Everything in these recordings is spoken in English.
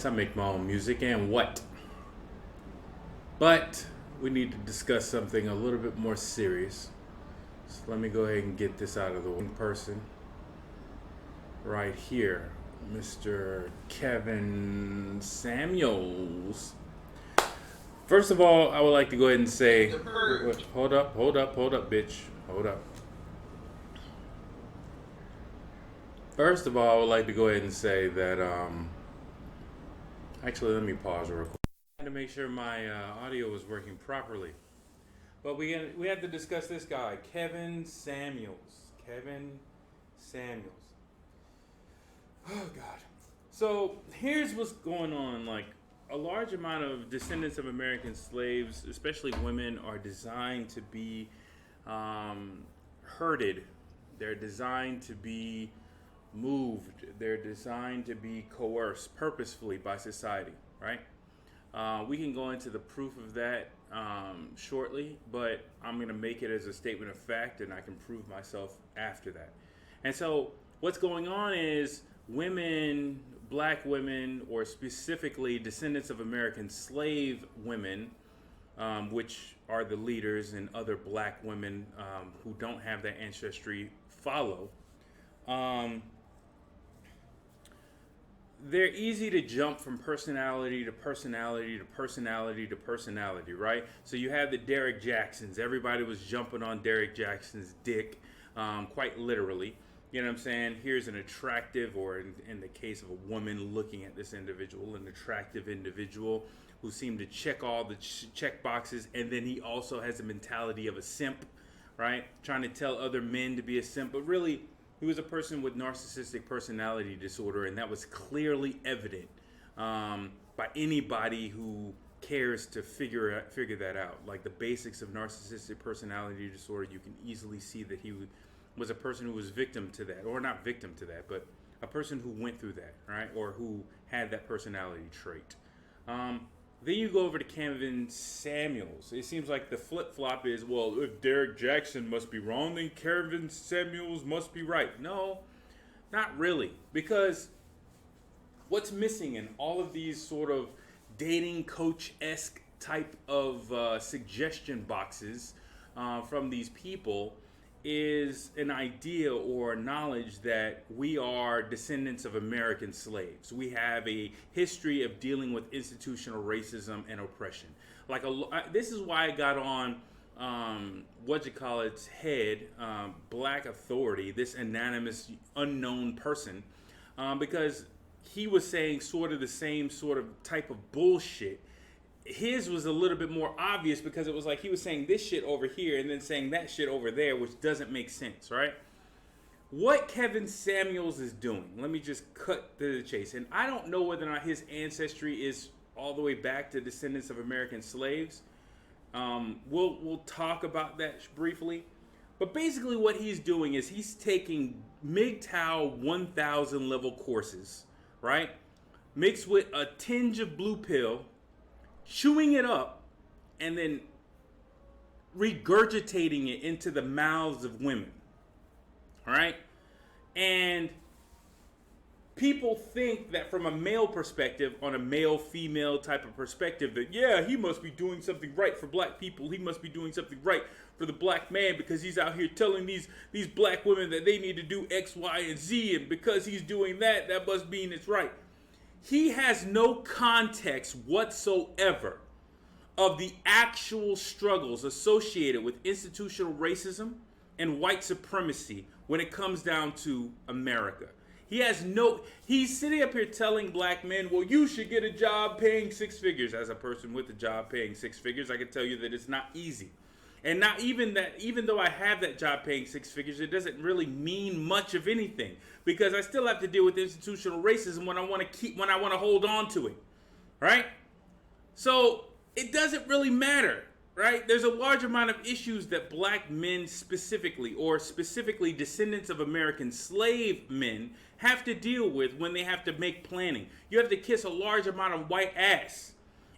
I make my own music and what? But we need to discuss something a little bit more serious. So let me go ahead and get this out of the way. In person, right here, Mr. Kevin Samuels. First of all, I would like to go ahead and say, hold up, bitch. Hold up. First of all, I would like to go ahead and say that, actually, let me pause real quick. I had to make sure my audio was working properly. But we have to discuss this guy, Kevin Samuels. Kevin Samuels. Oh, God. So, here's what's going on. Like, a large amount of descendants of American slaves, especially women, are designed to be herded. They're designed to be moved. They're designed to be coerced purposefully by society, right? We can go into the proof of that shortly, but I'm going to make it as a statement of fact, and I can prove myself after that. And so what's going on is women, black women, or specifically descendants of American slave women, which are the leaders, and other black women who don't have that ancestry follow, they're easy to jump from personality to personality to personality to personality, right? So you have the Derek Jacksons. Everybody was jumping on Derek Jackson's dick, quite literally. You know what I'm saying? Here's an attractive, or in the case of a woman looking at this individual, an attractive individual who seemed to check all the check boxes, and then he also has the mentality of a simp, right? Trying to tell other men to be a simp, but really, he was a person with narcissistic personality disorder, and that was clearly evident by anybody who cares to figure that out. Like the basics of narcissistic personality disorder, you can easily see that he was a person who was victim to that, or not victim to that, but a person who went through that, right, or who had that personality trait. Then you go over to Kevin Samuels. It seems like the flip-flop is, well, if Derek Jackson must be wrong, then Kevin Samuels must be right. No, not really. Because what's missing in all of these sort of dating coach-esque type of suggestion boxes from these people is an idea or knowledge that we are descendants of American slaves. We have a history of dealing with institutional racism and oppression. Like this is why I got on head, Black Authority, this anonymous unknown person, because he was saying sort of the same sort of type of bullshit. His was a little bit more obvious because it was like he was saying this shit over here and then saying that shit over there, which doesn't make sense, right? What Kevin Samuels is doing, let me just cut to the chase. And I don't know whether or not his ancestry is all the way back to descendants of American slaves. We'll talk about that briefly. But basically what he's doing is he's taking MGTOW 1000 level courses, right? Mixed with a tinge of blue pill, chewing it up, and then regurgitating it into the mouths of women. All right? And people think that from a male perspective, on a male-female type of perspective, that, yeah, he must be doing something right for black people. He must be doing something right for the black man because he's out here telling these black women that they need to do X, Y, and Z, and because he's doing that, that must mean it's right. He has no context whatsoever of the actual struggles associated with institutional racism and white supremacy when it comes down to America. He's sitting up here telling black men, well, you should get a job paying six figures. As a person with a job paying six figures, I can tell you that it's not easy. And not even that, even though I have that job paying six figures, it doesn't really mean much of anything because I still have to deal with institutional racism when I want to hold on to it, right? So it doesn't really matter, right? There's a large amount of issues that black men specifically, or specifically descendants of American slave men, have to deal with when they have to make planning. You have to kiss a large amount of white ass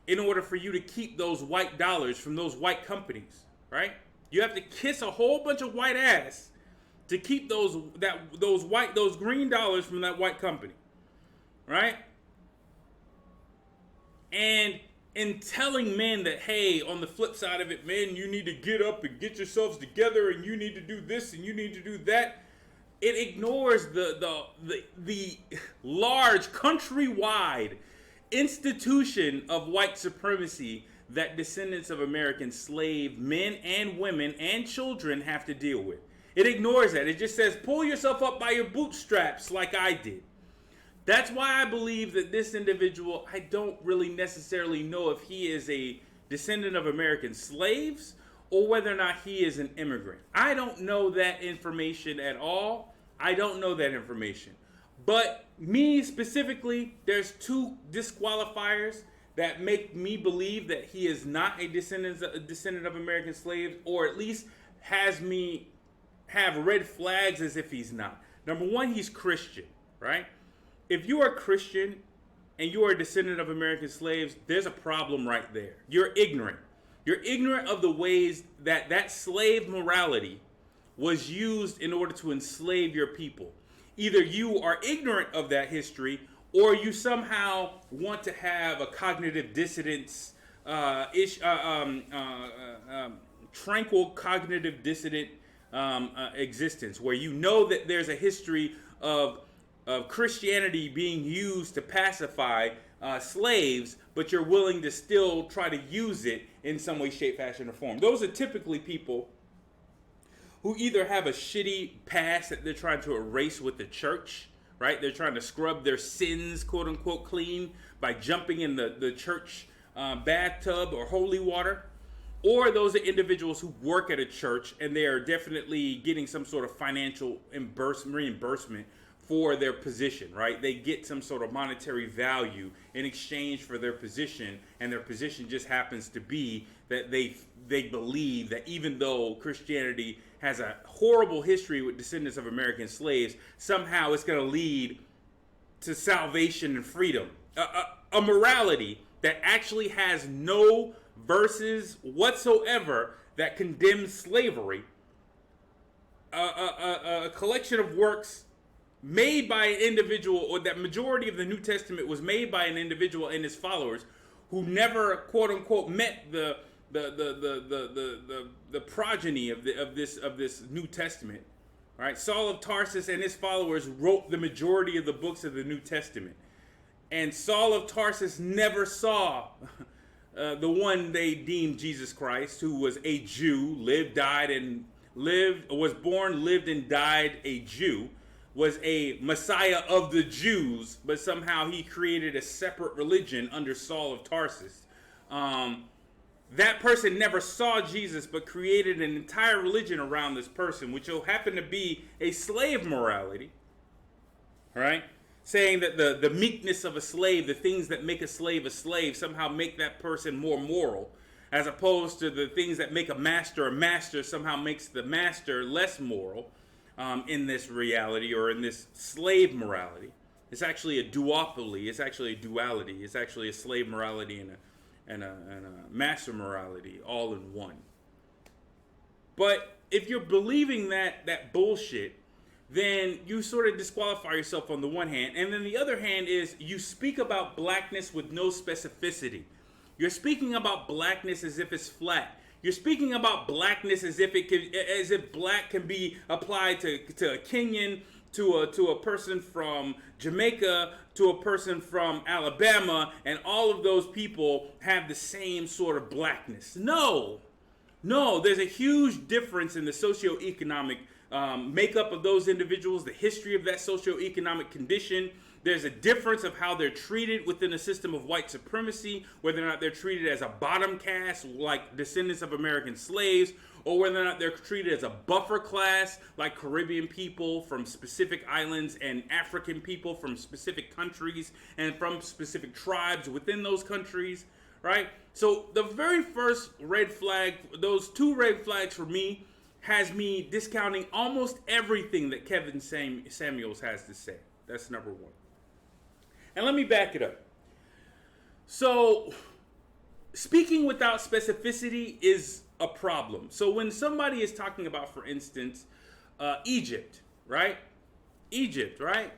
in order for you to keep those white dollars from those white companies. Right? You have to kiss a whole bunch of white ass to keep those green dollars from that white company. Right? And in telling men that, hey, on the flip side of it, men, you need to get up and get yourselves together, and you need to do this and you need to do that, it ignores the large countrywide institution of white supremacy that descendants of American slave men and women and children have to deal with. It ignores that. It just says, pull yourself up by your bootstraps like I did. That's why I believe that this individual, I don't really necessarily know if he is a descendant of American slaves or whether or not he is an immigrant. I don't know that information at all. I don't know that information. But me specifically, there's two disqualifiers that make me believe that he is not a descendant of American slaves, or at least has me have red flags as if he's not. Number one, he's Christian, right? If you are Christian and you are a descendant of American slaves, there's a problem right there. You're ignorant. You're ignorant of the ways that that slave morality was used in order to enslave your people. Either you are ignorant of that history, or you somehow want to have a cognitive dissonance, tranquil cognitive dissident existence, where you know that there's a history of Christianity being used to pacify slaves, but you're willing to still try to use it in some way, shape, fashion, or form. Those are typically people who either have a shitty past that they're trying to erase with the church, right? They're trying to scrub their sins, quote unquote, clean by jumping in the church bathtub or holy water. Or those are individuals who work at a church and they are definitely getting some sort of financial reimbursement for their position, right? They get some sort of monetary value in exchange for their position, and their position just happens to be that they believe that even though Christianity has a horrible history with descendants of American slaves, somehow it's going to lead to salvation and freedom. A morality that actually has no verses whatsoever that condemns slavery. A collection of works made by an individual, or that majority of the New Testament was made by an individual and his followers who never, quote unquote, met the progeny of this New Testament. Right? Saul of Tarsus and his followers wrote the majority of the books of the New Testament, and Saul of Tarsus never saw the one they deemed Jesus Christ, who was a Jew, was born, lived, and died a Jew, was a Messiah of the Jews, but somehow he created a separate religion under Saul of Tarsus. That person never saw Jesus, but created an entire religion around this person, which will happen to be a slave morality, right? Saying that the meekness of a slave, the things that make a slave, somehow make that person more moral, as opposed to the things that make a master somehow makes the master less moral. In this reality, or in this slave morality. It's actually a duopoly. It's actually a duality. It's actually a slave morality and a master morality all in one. But if you're believing that bullshit, then you sort of disqualify yourself on the one hand. And then the other hand is you speak about blackness with no specificity. You're speaking about blackness as if it's flat. You're speaking about blackness as if black can be applied to a Kenyan, to a person from Jamaica, to a person from Alabama, and all of those people have the same sort of blackness. No, there's a huge difference in the socioeconomic makeup of those individuals, the history of that socioeconomic condition. There's a difference of how they're treated within a system of white supremacy, whether or not they're treated as a bottom caste like descendants of American slaves, or whether or not they're treated as a buffer class like Caribbean people from specific islands and African people from specific countries and from specific tribes within those countries, right? So the very first red flag, those two red flags for me, has me discounting almost everything that Kevin Samuels has to say. That's number one. And let me back it up. So, speaking without specificity is a problem. So when somebody is talking about, for instance, Egypt, right? Egypt, right?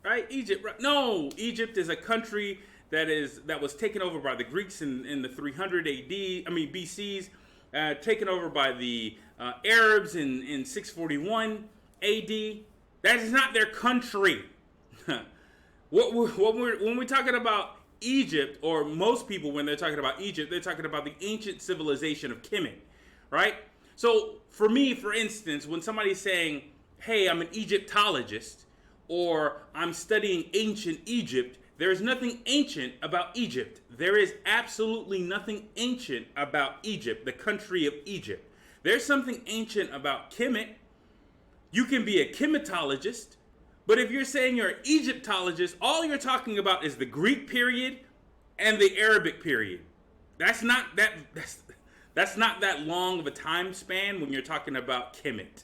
Right? Egypt, right? No, Egypt is a country that was taken over by the Greeks in the 300 AD, BCs, taken over by the Arabs in 641 AD. That is not their country. When we're talking about Egypt, or most people when they're talking about Egypt, they're talking about the ancient civilization of Kemet, right? So for me, for instance, when somebody's saying, hey, I'm an Egyptologist, or I'm studying ancient Egypt, there is nothing ancient about Egypt. There is absolutely nothing ancient about Egypt, the country of Egypt. There's something ancient about Kemet. You can be a Kemetologist, but if you're saying you're an Egyptologist, all you're talking about is the Greek period and the Arabic period. That's not that long of a time span when you're talking about Kemet,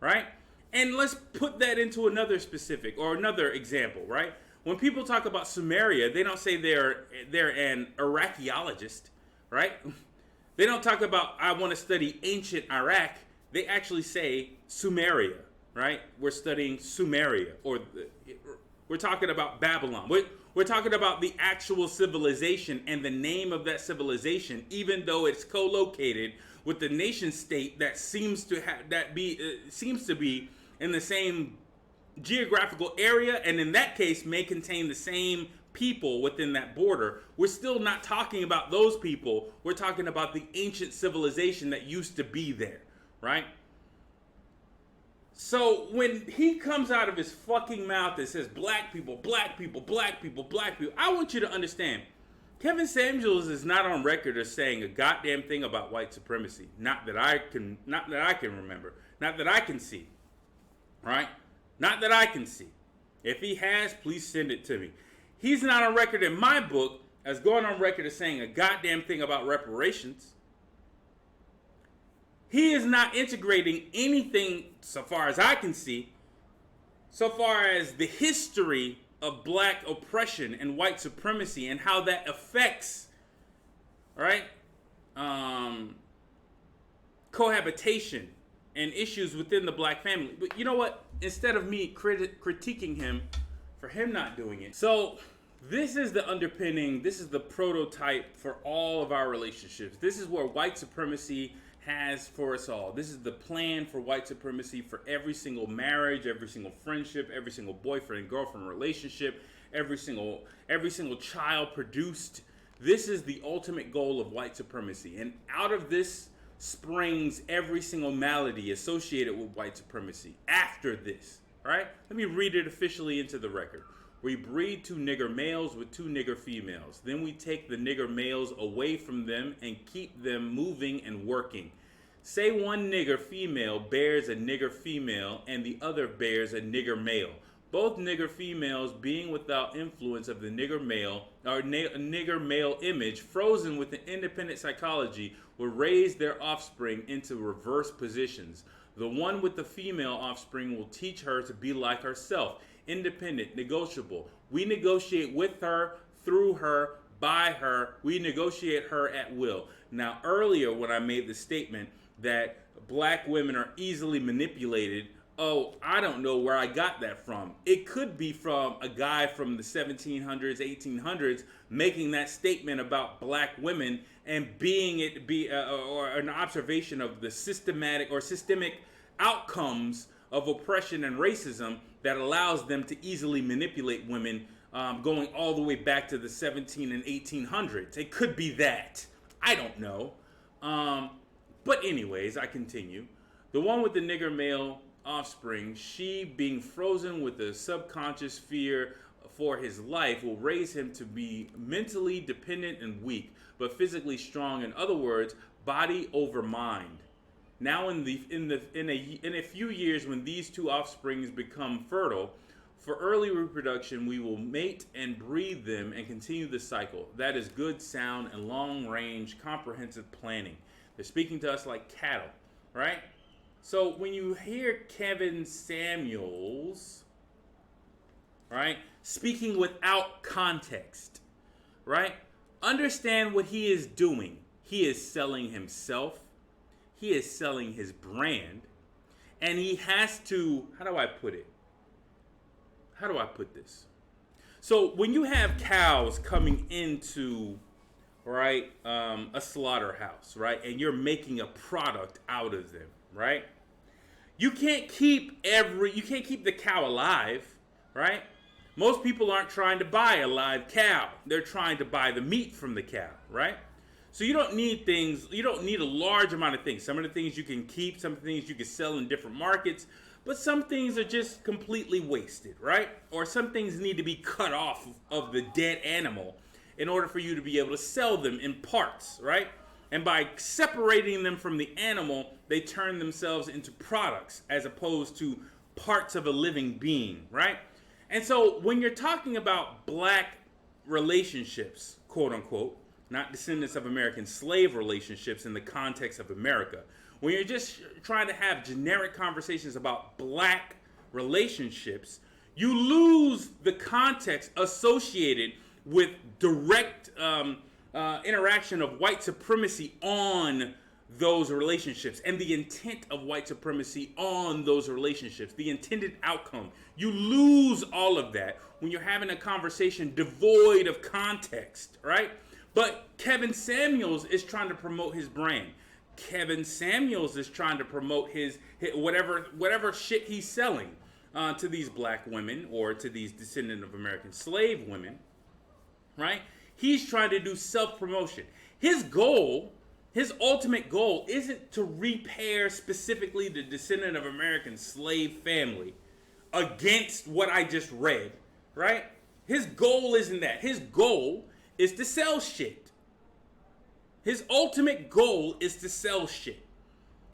right? And let's put that into another specific or another example, right? When people talk about Sumeria, they don't say they're an Iraqiologist, right? They don't talk about, I want to study ancient Iraq. They actually say Sumeria, right? We're studying Sumeria, or we're talking about Babylon. We're talking about the actual civilization and the name of that civilization, even though it's co-located with the nation state that seems to be in the same geographical area, and in that case may contain the same people within that border. We're still not talking about those people. We're talking about the ancient civilization that used to be there, right? So when he comes out of his fucking mouth and says black people, black people, black people, black people, I want you to understand, Kevin Samuels is not on record as saying a goddamn thing about white supremacy. Not that I can remember. Not that I can see. Right? Not that I can see. If he has, please send it to me. He's not on record in my book as going on record as saying a goddamn thing about reparations. He is not integrating anything, so far as I can see, so far as the history of black oppression and white supremacy and how that affects, right, cohabitation and issues within the black family. But you know what? Instead of me critiquing him for him not doing it. So this is the underpinning, this is the prototype for all of our relationships. This is where white supremacy has for us all. This is the plan for white supremacy for every single marriage, every single friendship, every single boyfriend and girlfriend relationship, every single child produced. This is the ultimate goal of white supremacy. And out of this springs every single malady associated with white supremacy after this, right? Let me read it officially into the record. We breed 2 nigger males with 2 nigger females. Then we take the nigger males away from them and keep them moving and working. Say one nigger female bears a nigger female and the other bears a nigger male. Both nigger females being without influence of the nigger male, or nigger male image, frozen with an independent psychology, will raise their offspring into reverse positions. The one with the female offspring will teach her to be like herself, independent, negotiable. We negotiate with her, through her, by her. We negotiate her at will. Now, earlier when I made the statement that black women are easily manipulated, oh, I don't know where I got that from. It could be from a guy from the 1700s, 1800s making that statement about black women and or an observation of the systemic outcomes of oppression and racism that allows them to easily manipulate women, going all the way back to the 17 and 1800s. It could be that. I don't know. But anyways, I continue. The one with the nigger male offspring, she being frozen with a subconscious fear for his life, will raise him to be mentally dependent and weak, but physically strong. In other words, body over mind. Now in a few years, when these 2 offsprings become fertile for early reproduction, we will mate and breed them and continue the cycle. That is good, sound, and long-range comprehensive planning. They're speaking to us like cattle, right? So when you hear Kevin Samuels, right, speaking without context, right, understand what he is doing. He is selling himself. He is selling his brand. And he has to, how do I put it? How do I put this? So when you have cows coming into, right, a slaughterhouse, right, and you're making a product out of them, right? You can't keep the cow alive, right? Most people aren't trying to buy a live cow. They're trying to buy the meat from the cow, right? So you don't need a large amount of things. Some of the things you can keep, some things you can sell in different markets, but some things are just completely wasted, right? Or some things need to be cut off of the dead animal in order for you to be able to sell them in parts, right? And by separating them from the animal, they turn themselves into products as opposed to parts of a living being, right? And so when you're talking about black relationships, quote unquote, not descendants of American slave relationships in the context of America, when you're just trying to have generic conversations about black relationships, you lose the context associated with direct interaction of white supremacy on those relationships and the intent of white supremacy on those relationships, the intended outcome. You lose all of that when you're having a conversation devoid of context, right? But Kevin Samuels is trying to promote his brand. Kevin Samuels is trying to promote his whatever shit he's selling to these black women or to these descendant of American slave women, right? He's trying to do self-promotion. His ultimate goal isn't to repair specifically the descendant of American slave family against what I just read, right? His goal isn't that. His goal is to sell shit. His ultimate goal is to sell shit.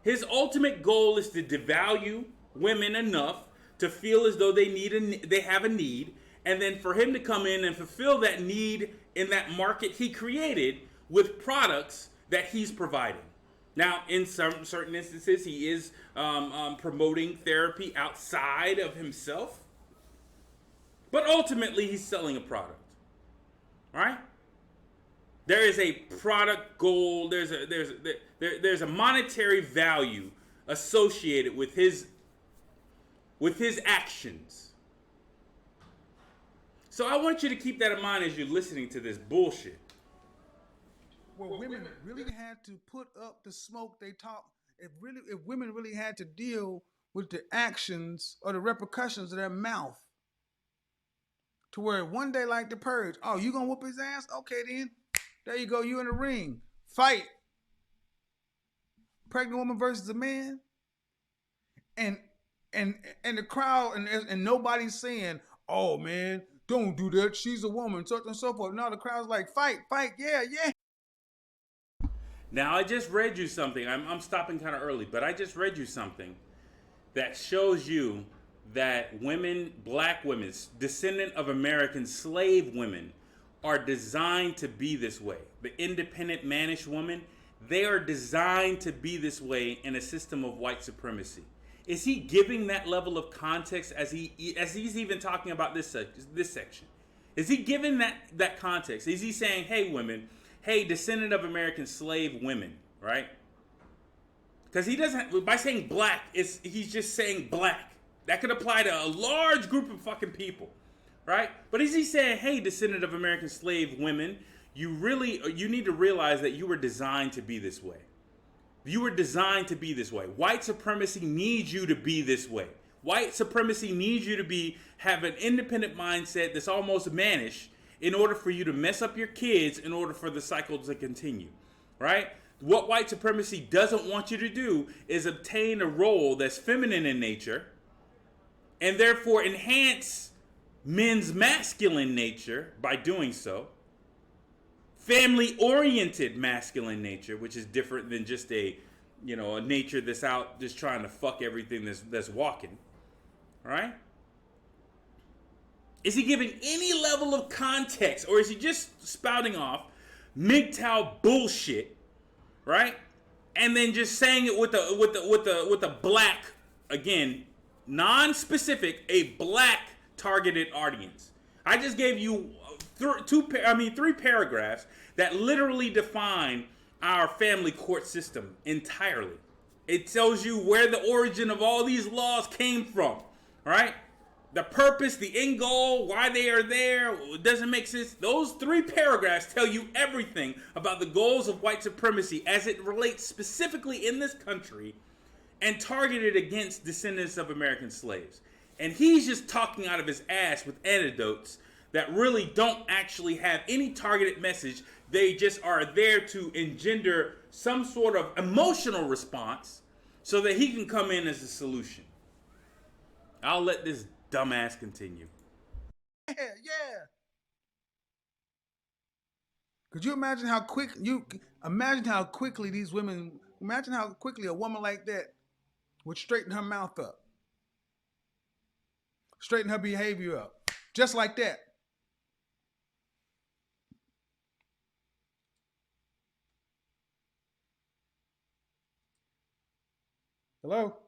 His ultimate goal is to devalue women enough to feel as though they have a need, and then for him to come in and fulfill that need in that market he created with products that he's providing. Now, in some certain instances, he is promoting therapy outside of himself, but ultimately he's selling a product, right? There is a product goal. There's a monetary value associated with his actions. So I want you to keep that in mind as you're listening to this bullshit. Well, women really had to put up the smoke they talk. If women really had to deal with the actions or the repercussions of their mouth, to where one day like the purge, oh, you gonna whoop his ass? Okay then, there you go, you in the ring, fight. Pregnant woman versus a man, and the crowd and nobody's saying, oh man, don't do that, she's a woman, so on and so forth. No, the crowd's like, fight, yeah. Now, I just read you something. I'm stopping kind of early, but I just read you something that shows you that women, black women, descendant of American slave women, are designed to be this way. The independent mannish woman, they are designed to be this way in a system of white supremacy. Is he giving that level of context as he's even talking about this section? Is he giving that context? Is he saying, hey, women, hey, descendant of American slave women, right? Because he doesn't, by saying black, he's just saying black. That could apply to a large group of fucking people, right? But is he saying, hey, descendant of American slave women, you need to realize that you were designed to be this way. You were designed to be this way. White supremacy needs you to be this way. White supremacy needs you to have an independent mindset that's almost mannish, in order for you to mess up your kids, in order for the cycle to continue, right? What white supremacy doesn't want you to do is obtain a role that's feminine in nature and therefore enhance men's masculine nature by doing so. Family-oriented masculine nature, which is different than just a nature that's out just trying to fuck everything that's walking, right? Is he giving any level of context, or is he just spouting off MGTOW bullshit, right? And then just saying it with a black, again, non-specific, a black targeted audience. I just gave you three paragraphs that literally define our family court system entirely. It tells you where the origin of all these laws came from, right? the purpose, the end goal, why they are there, it doesn't make sense. Those 3 paragraphs tell you everything about the goals of white supremacy as it relates specifically in this country and targeted against descendants of American slaves. And he's just talking out of his ass with anecdotes that really don't actually have any targeted message. They just are there to engender some sort of emotional response so that he can come in as a solution. I'll let this dumbass continue. Yeah. Could you imagine how quickly these women, imagine how quickly a woman like that would straighten her mouth up, straighten her behavior up, just like that. Hello?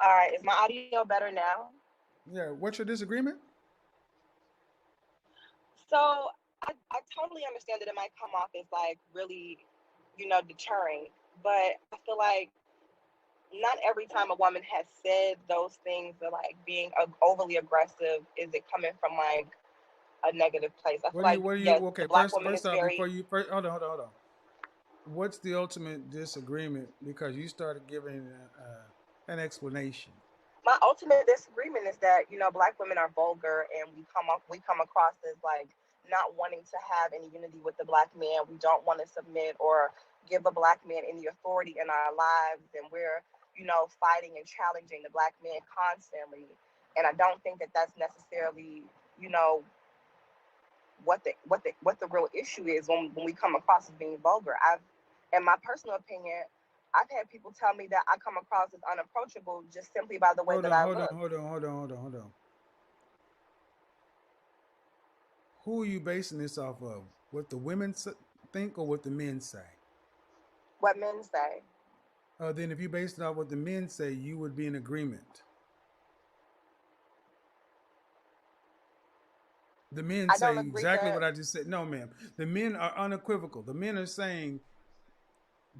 All right, is my audio better now? Yeah, what's your disagreement? So I totally understand that it might come off as like really, deterring, but I feel like not every time a woman has said those things or like being overly aggressive is it coming from like a negative place. I feel like yes, okay, the black first woman is off, very. hold on. What's the ultimate disagreement? Because you started giving an explanation. My ultimate disagreement is that black women are vulgar and we come across as like not wanting to have any unity with the black man. We don't want to submit or give a black man any authority in our lives, and we're fighting and challenging the black man constantly. And I don't think that that's necessarily what the real issue is when we come across as being vulgar. In my personal opinion, I've had people tell me that I come across as unapproachable just simply by the way Hold that on, I hold on, look. hold on. Who are you basing this off of? What the women think or what the men say? What men say. Then if you based it off what the men say, you would be in agreement. The men I say don't agree exactly that. what I just said. No, ma'am. The men are unequivocal. The men are saying,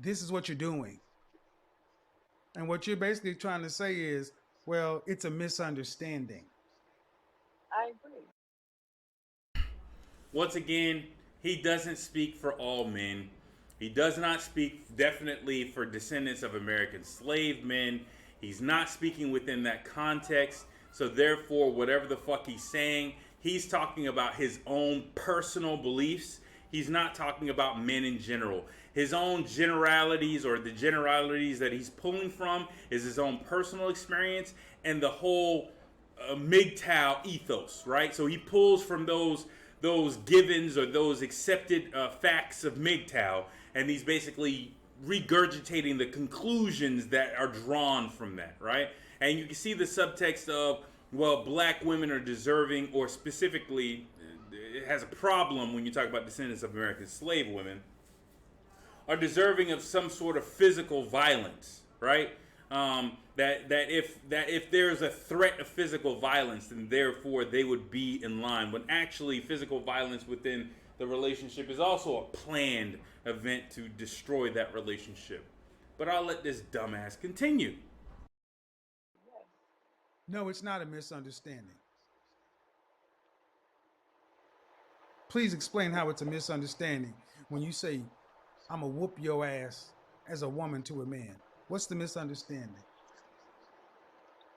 this is what you're doing. And what you're basically trying to say is, well, it's a misunderstanding. I agree. Once again, he doesn't speak for all men. He does not speak definitely for descendants of American slave men. He's not speaking within that context. So therefore, whatever the fuck he's saying, he's talking about his own personal beliefs. He's not talking about men in general. His own generalities or the generalities that he's pulling from is his own personal experience and the whole MGTOW ethos, right? So he pulls from those givens or those accepted facts of MGTOW, and he's basically regurgitating the conclusions that are drawn from that, right? And you can see the subtext of, well, black women are deserving, or specifically, it has a problem when you talk about descendants of American slave women, are deserving of some sort of physical violence, right? That if there's a threat of physical violence, then therefore they would be in line. When actually physical violence within the relationship is also a planned event to destroy that relationship. But I'll let this dumbass continue. No, it's not a misunderstanding. Please explain how it's a misunderstanding when you say, I'm going to whoop your ass as a woman to a man. What's the misunderstanding?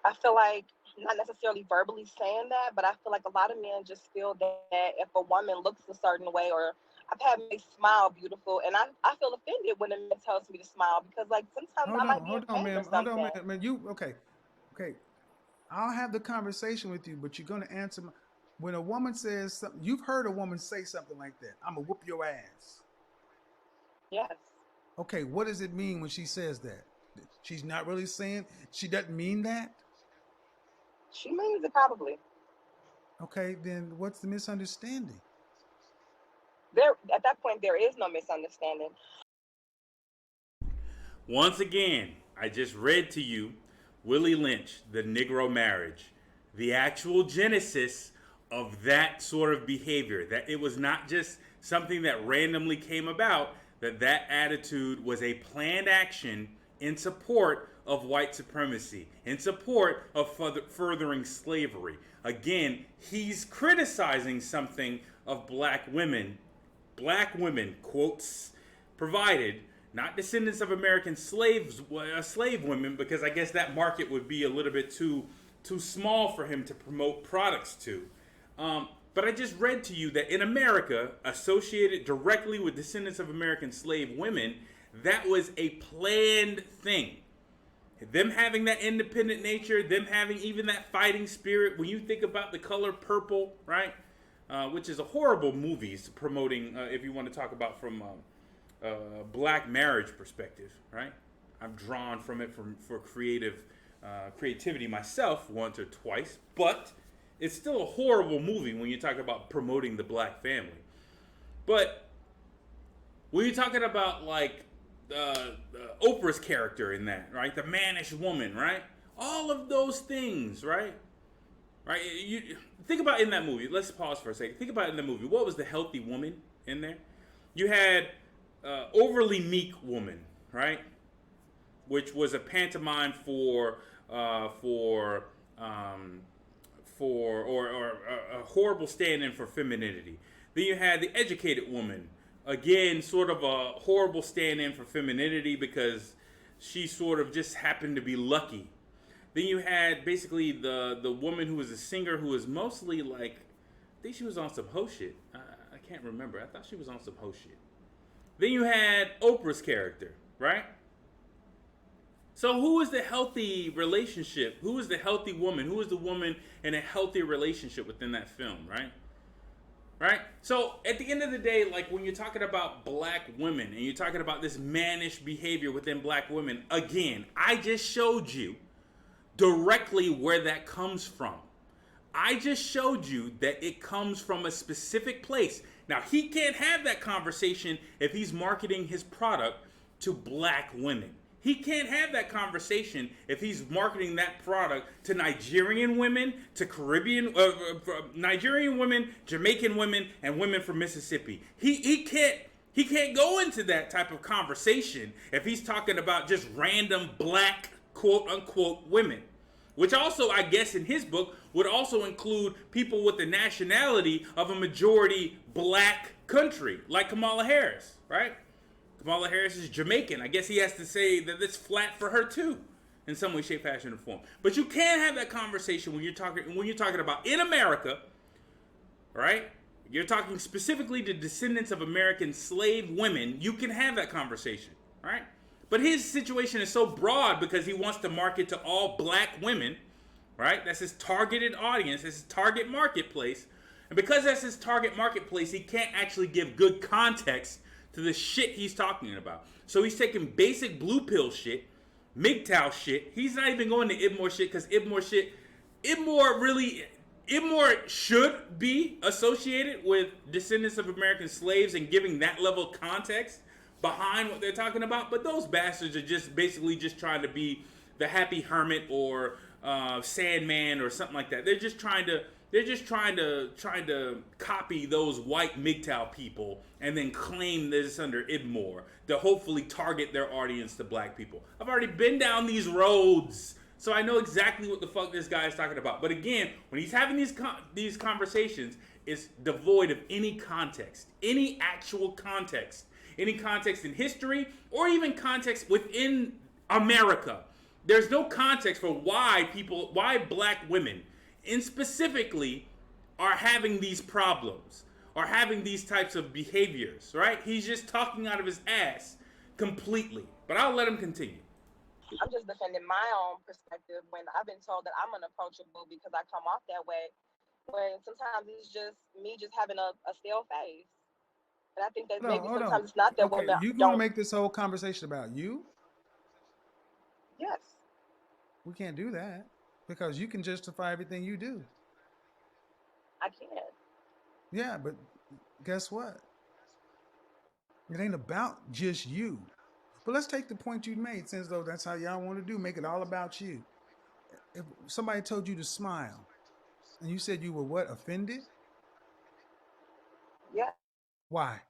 I feel like not necessarily verbally saying that, but I feel like a lot of men just feel that if a woman looks a certain way, or I've had men smile beautiful, and I feel offended when a man tells me to smile because like sometimes I might be in pain or something. Hold on, man. Okay. I'll have the conversation with you, but you're going to answer when a woman says something. You've heard a woman say something like that. I'm going to whoop your ass. Yes. Okay, what does it mean when she says that? She's not really saying, she doesn't mean that? She means it probably. Okay, then what's the misunderstanding? There, at that point, there is no misunderstanding. Once again, I just read to you Willie Lynch, The Negro Marriage, the actual genesis of that sort of behavior. That it was not just something that randomly came about, that attitude was a planned action in support of white supremacy, in support of furthering slavery. Again, he's criticizing something of black women, quotes, provided, not descendants of American slaves, slave women, because I guess that market would be a little bit too small for him to promote products to. But I just read to you that in America, associated directly with descendants of American slave women, that was a planned thing. Them having that independent nature, them having even that fighting spirit. When you think about The Color Purple, right, which is a horrible movie promoting, if you want to talk about from black marriage perspective, right? I've drawn from it for creativity myself once or twice, but it's still a horrible movie when you talk about promoting the black family. But when you're talking about like Oprah's character in that, right? The mannish woman, right? All of those things, right? Right? You think about in that movie. Let's pause for a second. Think about in the movie. What was the healthy woman in there? You had overly meek woman, right? Which was a pantomime for a horrible stand-in for femininity. Then you had the educated woman, again, sort of a horrible stand-in for femininity because she sort of just happened to be lucky. Then you had basically the woman who was a singer who was mostly like, I think she was on some ho shit. I can't remember. I thought she was on some ho shit. Then you had Oprah's character, right? So who is the healthy relationship? Who is the healthy woman? Who is the woman in a healthy relationship within that film, right? Right? So at the end of the day, like when you're talking about black women and you're talking about this mannish behavior within black women, again, I just showed you directly where that comes from. I just showed you that it comes from a specific place. Now, he can't have that conversation if he's marketing his product to black women. He can't have that conversation if he's marketing that product to Nigerian women, to Caribbean, Nigerian women, Jamaican women, and women from Mississippi. He can't go into that type of conversation if he's talking about just random black quote unquote women. Which also, I guess, in his book would also include people with the nationality of a majority black country, like Kamala Harris, right? Kamala Harris is Jamaican. I guess he has to say that it's flat for her too, in some way, shape, fashion, or form. But you can't have that conversation when you're talking about in America, right? You're talking specifically to descendants of American slave women. You can have that conversation, right? But his situation is so broad because he wants to market to all black women, right? That's his targeted audience, his target marketplace. And because that's his target marketplace, he can't actually give good context to the shit he's talking about. So he's taking basic blue pill shit, MGTOW shit. He's not even going to IBMOR shit because IBMOR should be associated with descendants of American slaves and giving that level of context behind what they're talking about, but those bastards are just basically just trying to be the happy hermit or Sandman or something like that. They're just trying to copy those white MGTOW people and then claim this under IBMOR to hopefully target their audience to black people. I've already been down these roads, so I know exactly what the fuck this guy is talking about. But again, when he's having these conversations, it's devoid of any context, any actual context. Any context in history or even context within America. There's no context for why black women in specifically are having these problems, are having these types of behaviors, right? He's just talking out of his ass completely. But I'll let him continue. I'm just defending my own perspective when I've been told that I'm unapproachable because I come off that way, when sometimes it's just me just having a stale face. And I think that maybe sometimes it's not that women don't. You going to make this whole conversation about you? Yes. We can't do that because you can justify everything you do. I can. Yeah, but guess what? It ain't about just you. But let's take the point you made, since though that's how y'all want to do, make it all about you. If somebody told you to smile and you said you were what, offended? Yeah. Why?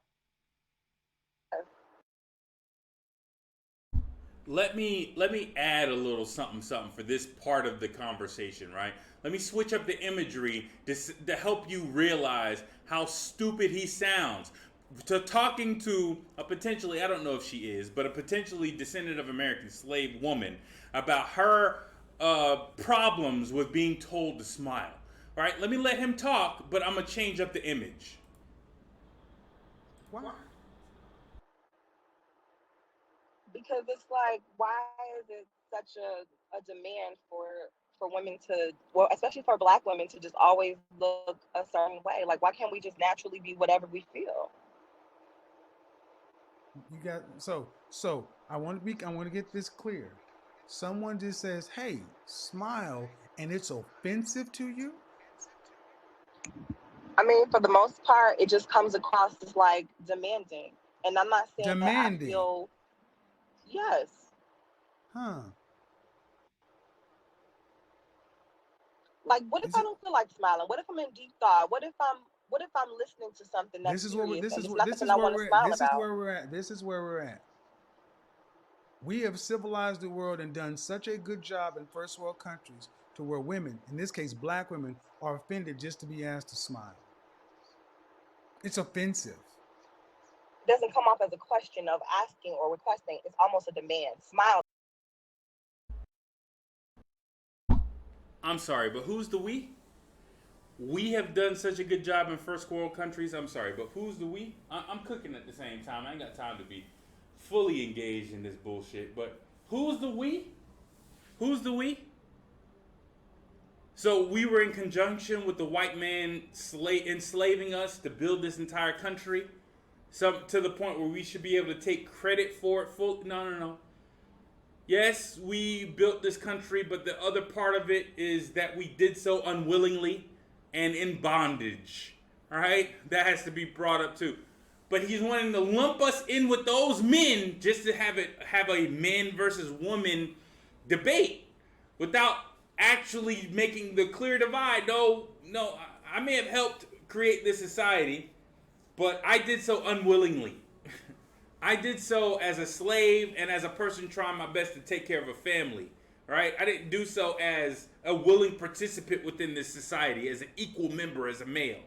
let me add a little something for this part of the conversation, right? Let me switch up the imagery to help you realize how stupid he sounds. To talking to a potentially, I don't know if she is, but a potentially descendant of American slave woman about her problems with being told to smile. All right, let me let him talk, but I'm gonna change up the image. Why? Because it's like, why is it such a demand for women to, well, especially for Black women, to just always look a certain way? Like, why can't we just naturally be whatever we feel? You got I want to get this clear. Someone just says, "Hey, smile," and it's offensive to you? I mean, for the most part, it just comes across as like demanding. And I'm not saying that I Demanding. feel, yes. Huh. Like, what if Is I it don't feel like smiling? What if I'm in deep thought? What if I'm listening to something that's this is what serious and it's not this something is I where want to we're at. smile This is about? where we're at. This is where we're at. We have civilized the world and done such a good job in first world countries to where women, in this case Black women, are offended just to be asked to smile. It's offensive. It doesn't come off as a question of asking or requesting. It's almost a demand. Smile. I'm sorry, but who's the we? We have done such a good job in first world countries. I'm sorry, but who's the we? I'm cooking at the same time. I ain't got time to be fully engaged in this bullshit. But who's the we? Who's the we? So we were in conjunction with the white man enslaving us to build this entire country, some to the point where we should be able to take credit for it. Full? No, no, no. Yes, we built this country, but the other part of it is that we did so unwillingly and in bondage. All right, that has to be brought up too. But he's wanting to lump us in with those men just to have a man versus woman debate without actually making the clear divide. No, no, I may have helped create this society, but I did so unwillingly. I did so as a slave and as a person trying my best to take care of a family, right? I didn't do so as a willing participant within this society, as an equal member, as a male,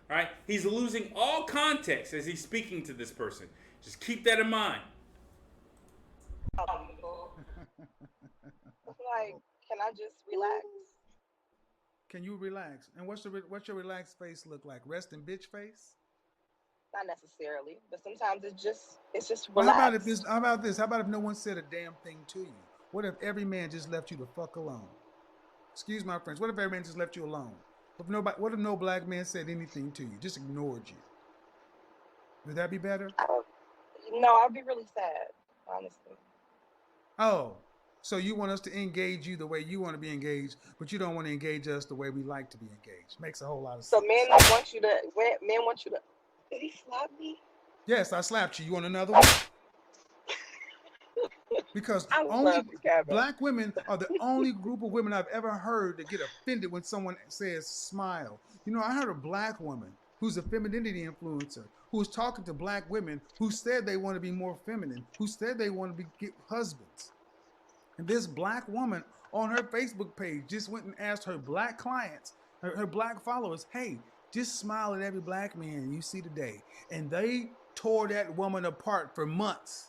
right? He's losing all context as he's speaking to this person. Just keep that in mind. People. It's like, can I just relax? Can you relax? And what's your relaxed face look like? Resting bitch face? Not necessarily, but sometimes it's just Well, relaxed. how about this? How about if no one said a damn thing to you? What if every man just left you the fuck alone? Excuse my French. What if every man just left you alone? What if no Black man said anything to you? Just ignored you? Would that be better? I don't, no, I'd be really sad, honestly. Oh, so you want us to engage you the way you want to be engaged, but you don't want to engage us the way we like to be engaged. Makes a whole lot of So sense. men want you to. Did he slap me? Yes, I slapped you. You want another one? Because I only love you, Kevin. Black women are the only group of women I've ever heard that get offended when someone says smile. You know, I heard a Black woman who's a femininity influencer who was talking to Black women who said they want to be more feminine, who said they want to get husbands. And this Black woman on her Facebook page just went and asked her Black clients, her Black followers, hey, just smile at every Black man you see today. And they tore that woman apart for months.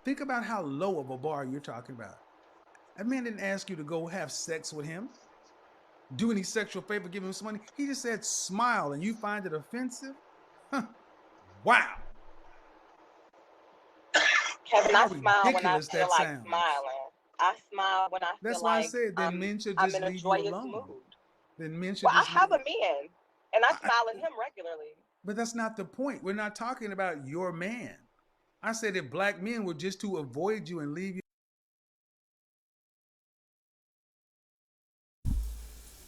Think about how low of a bar you're talking about. That man didn't ask you to go have sex with him, do any sexual favor, give him some money. He just said smile, and you find it offensive? Huh. Wow. Kevin, I How smile when I ridiculous feel that like sounds. smiling. I smile when I feel That's why I like said then men should I'm just in a leave you joyous alone. mood. Then men should Well, I just have leave. a man, and I smile at him regularly. But that's not the point. We're not talking about your man. I said if Black men were just to avoid you and leave you.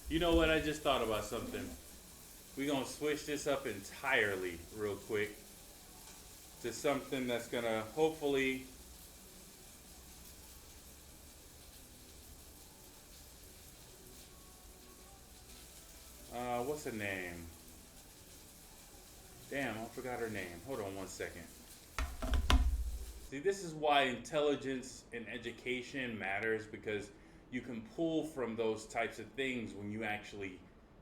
You know what? I just thought about something. We're going to switch this up entirely real quick to something that's going to hopefully what's her name? Damn, I forgot her name. Hold on one second. See, this is why intelligence and education matters, because you can pull from those types of things when you actually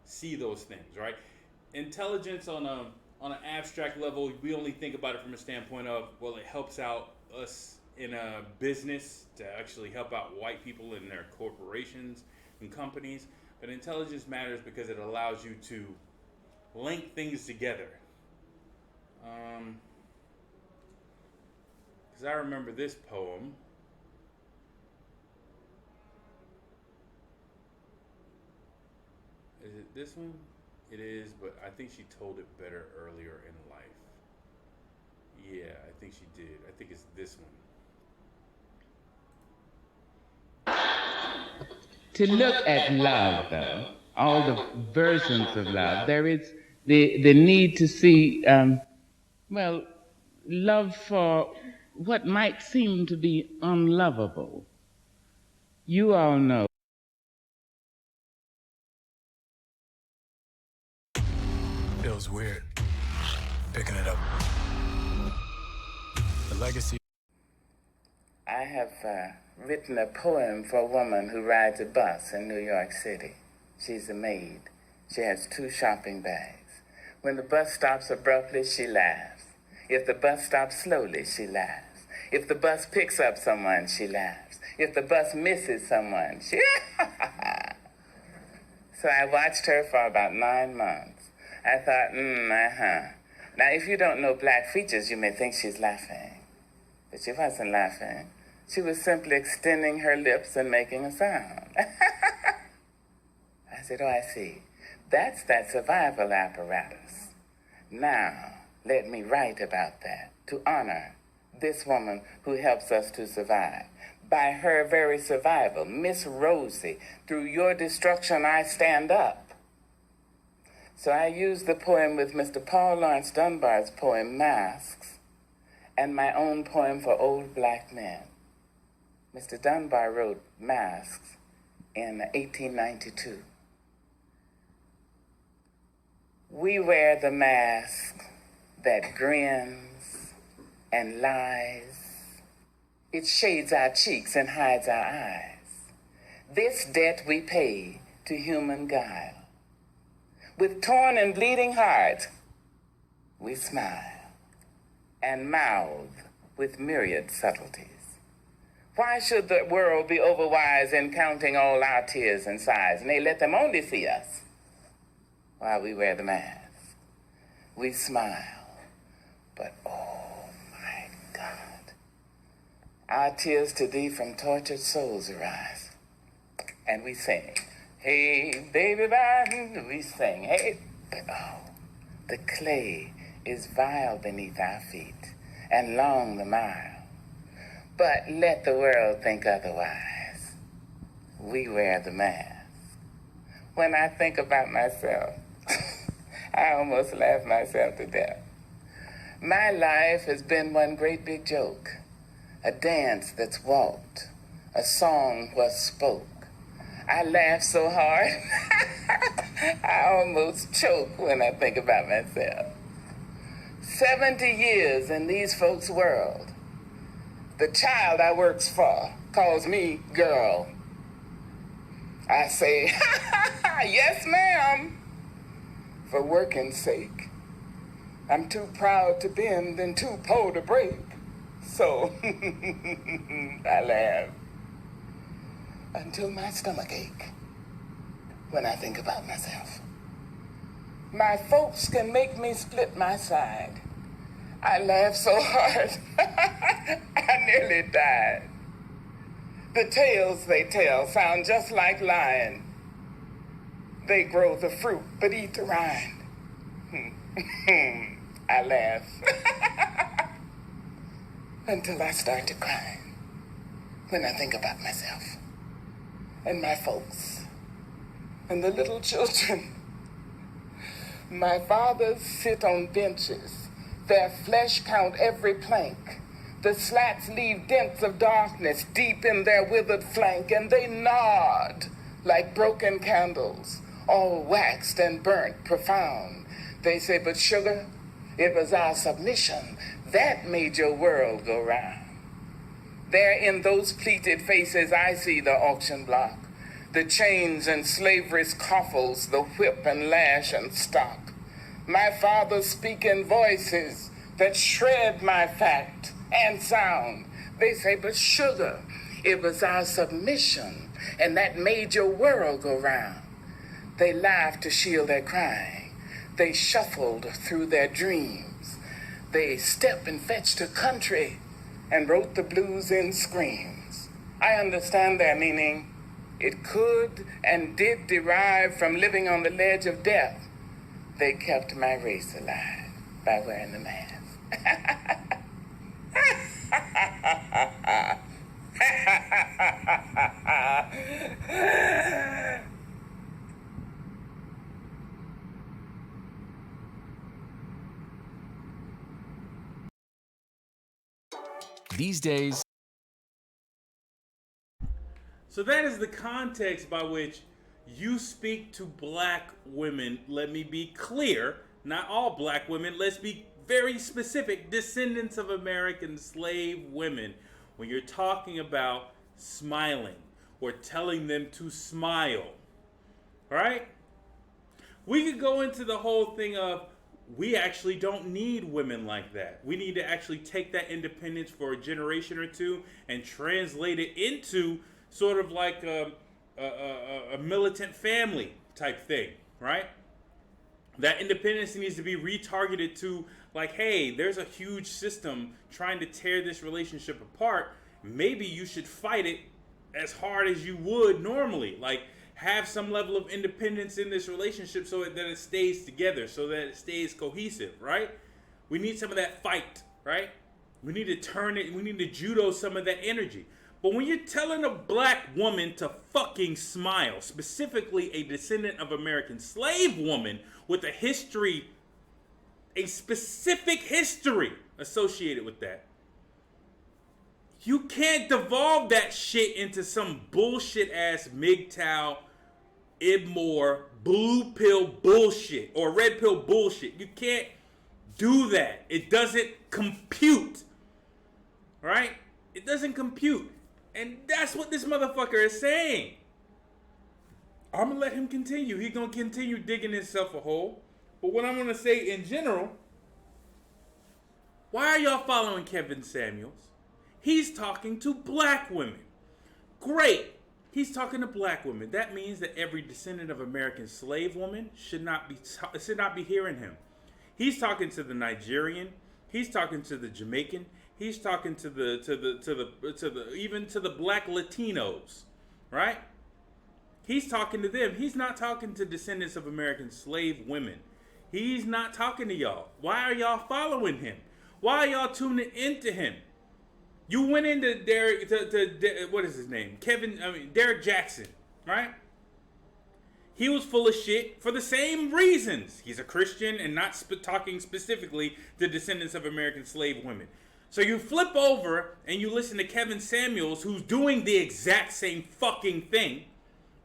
see those things, right? Intelligence on an abstract level, we only think about it from a standpoint of, well, it helps out us in a business to actually help out white people in their corporations and companies. But intelligence matters because it allows you to link things together. Because I remember this poem. Is it this one? It is, but I think she told it better earlier in life. Yeah, I think she did. I think it's this one. To look at love, though, all the versions of love, there is the need to see, well, love for what might seem to be unlovable. You all know. Feels weird picking it up. The legacy. I have written a poem for a woman who rides a bus in New York City. She's a maid. She has 2 shopping bags. When the bus stops abruptly, she laughs. If the bus stops slowly, she laughs. If the bus picks up someone, she laughs. If the bus misses someone, she... So I watched her for about 9 months. I thought, Now, if you don't know black features, you may think she's laughing. But she wasn't laughing. She was simply extending her lips and making a sound. I said, oh, I see. That's that survival apparatus. Now, let me write about that to honor this woman who helps us to survive. By her very survival, Miss Rosie, through your destruction I stand up. So I used the poem with Mr. Paul Laurence Dunbar's poem, Masks, and my own poem for old black men. Mr. Dunbar wrote Masks in 1892. We wear the mask that grins and lies. It shades our cheeks and hides our eyes. This debt we pay to human guile. With torn and bleeding hearts, we smile and mouth with myriad subtleties. Why should the world be overwise in counting all our tears and sighs? Nay, let them only see us while we wear the mask. We smile, but oh my God, our tears to thee from tortured souls arise, and we sing. Hey, baby, we sing. Hey, but oh, the clay is vile beneath our feet, and long the mile. But let the world think otherwise. We wear the mask. When I think about myself, I almost laugh myself to death. My life has been one great big joke, a dance that's walked, a song was spoke. I laugh so hard, I almost choke when I think about myself. 70 years in these folks' world. The child I works for calls me girl. I say, yes, ma'am, for working's sake. I'm too proud to bend and too poor to break. So I laugh until my stomach ache when I think about myself. My folks can make me split my side. I laugh so hard, I nearly died. The tales they tell sound just like lying. They grow the fruit but eat the rind. I laugh until I start to cry when I think about myself and my folks and the little children. My fathers sit on benches. Their flesh count every plank. The slats leave dents of darkness deep in their withered flank, and they nod like broken candles, all waxed and burnt profound. They say, but sugar, it was our submission that made your world go round. There in those pleated faces I see the auction block, the chains and slavery's coffles, the whip and lash and stock. My father speaking voices that shred my fact and sound. They say, but sugar, it was our submission, and that made your world go round. They laughed to shield their crying. They shuffled through their dreams. They stepped and fetched a country and wrote the blues in screams. I understand their meaning. It could and did derive from living on the ledge of death. They kept my race alive by wearing the mask. These days, So that is the context by which you speak to black women. Let me be clear, not all black women. Let's be very specific. Descendants of American slave women. When you're talking about smiling or telling them to smile, right? We could go into the whole thing of we actually don't need women like that. We need to actually take that independence for a generation or two and translate it into sort of like a militant family type thing, right? That independence needs to be retargeted to like, hey, there's a huge system trying to tear this relationship apart. Maybe you should fight it as hard as you would normally. Like, have some level of independence in this relationship so that it stays together, so that it stays cohesive, right? We need some of that fight, right? We need to turn it, we need to judo some of that energy. But when you're telling a black woman to fucking smile, specifically a descendant of American slave woman with a history, a specific history associated with that, you can't devolve that shit into some bullshit ass MGTOW, IBMOR, blue pill bullshit or red pill bullshit. You can't do that. It doesn't compute. Right? It doesn't compute. And that's what this motherfucker is saying. I'm going to let him continue. He's going to continue digging himself a hole. But what I'm going to say in general, why are y'all following Kevin Samuels? He's talking to black women. Great. He's talking to black women. That means that every descendant of American slave woman should not be hearing him. He's talking to the Nigerian. He's talking to the Jamaican. He's talking to the even to the black Latinos, right? He's talking to them. He's not talking to descendants of American slave women. He's not talking to y'all. Why are y'all following him? Why are y'all tuning into him? You went into Derek, what is his name? Derek Jackson, right? He was full of shit for the same reasons. He's a Christian and not talking specifically to descendants of American slave women. So you flip over and you listen to Kevin Samuels, who's doing the exact same fucking thing,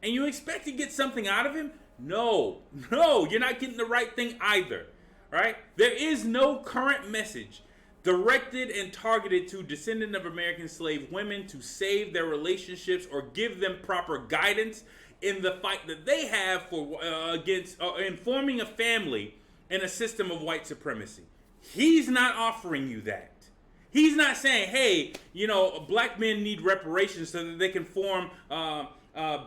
and you expect to get something out of him? No, you're not getting the right thing either, right? There is no current message directed and targeted to descendant of American slave women to save their relationships or give them proper guidance in the fight that they have for against in forming a family in a system of white supremacy. He's not offering you that. He's not saying, hey, black men need reparations so that they can form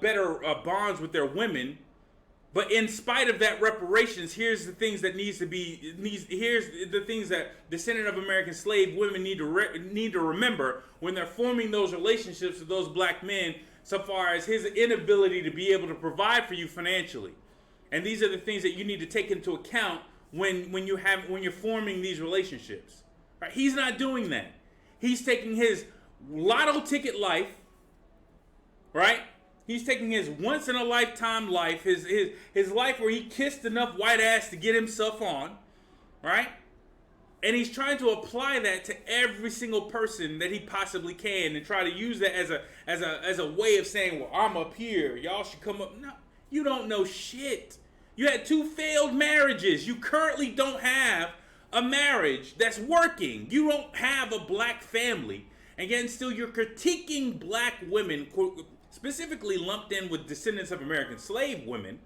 better bonds with their women. But in spite of that reparations, here's the things that here's the things that descendant of American slave women need to remember when they're forming those relationships with those black men, so far as his inability to be able to provide for you financially. And these are the things that you need to take into account when you're forming these relationships. Right? He's not doing that. He's taking his lotto ticket life, right? He's taking his once in a lifetime life, his life where he kissed enough white ass to get himself on, right? And he's trying to apply that to every single person that he possibly can and try to use that as a way of saying, well, I'm up here, y'all should come up. No, you don't know shit. You had 2 failed marriages. You currently don't have a marriage that's working. You don't have a black family. And yet still you're critiquing black women, specifically lumped in with Descendants of American Slave women,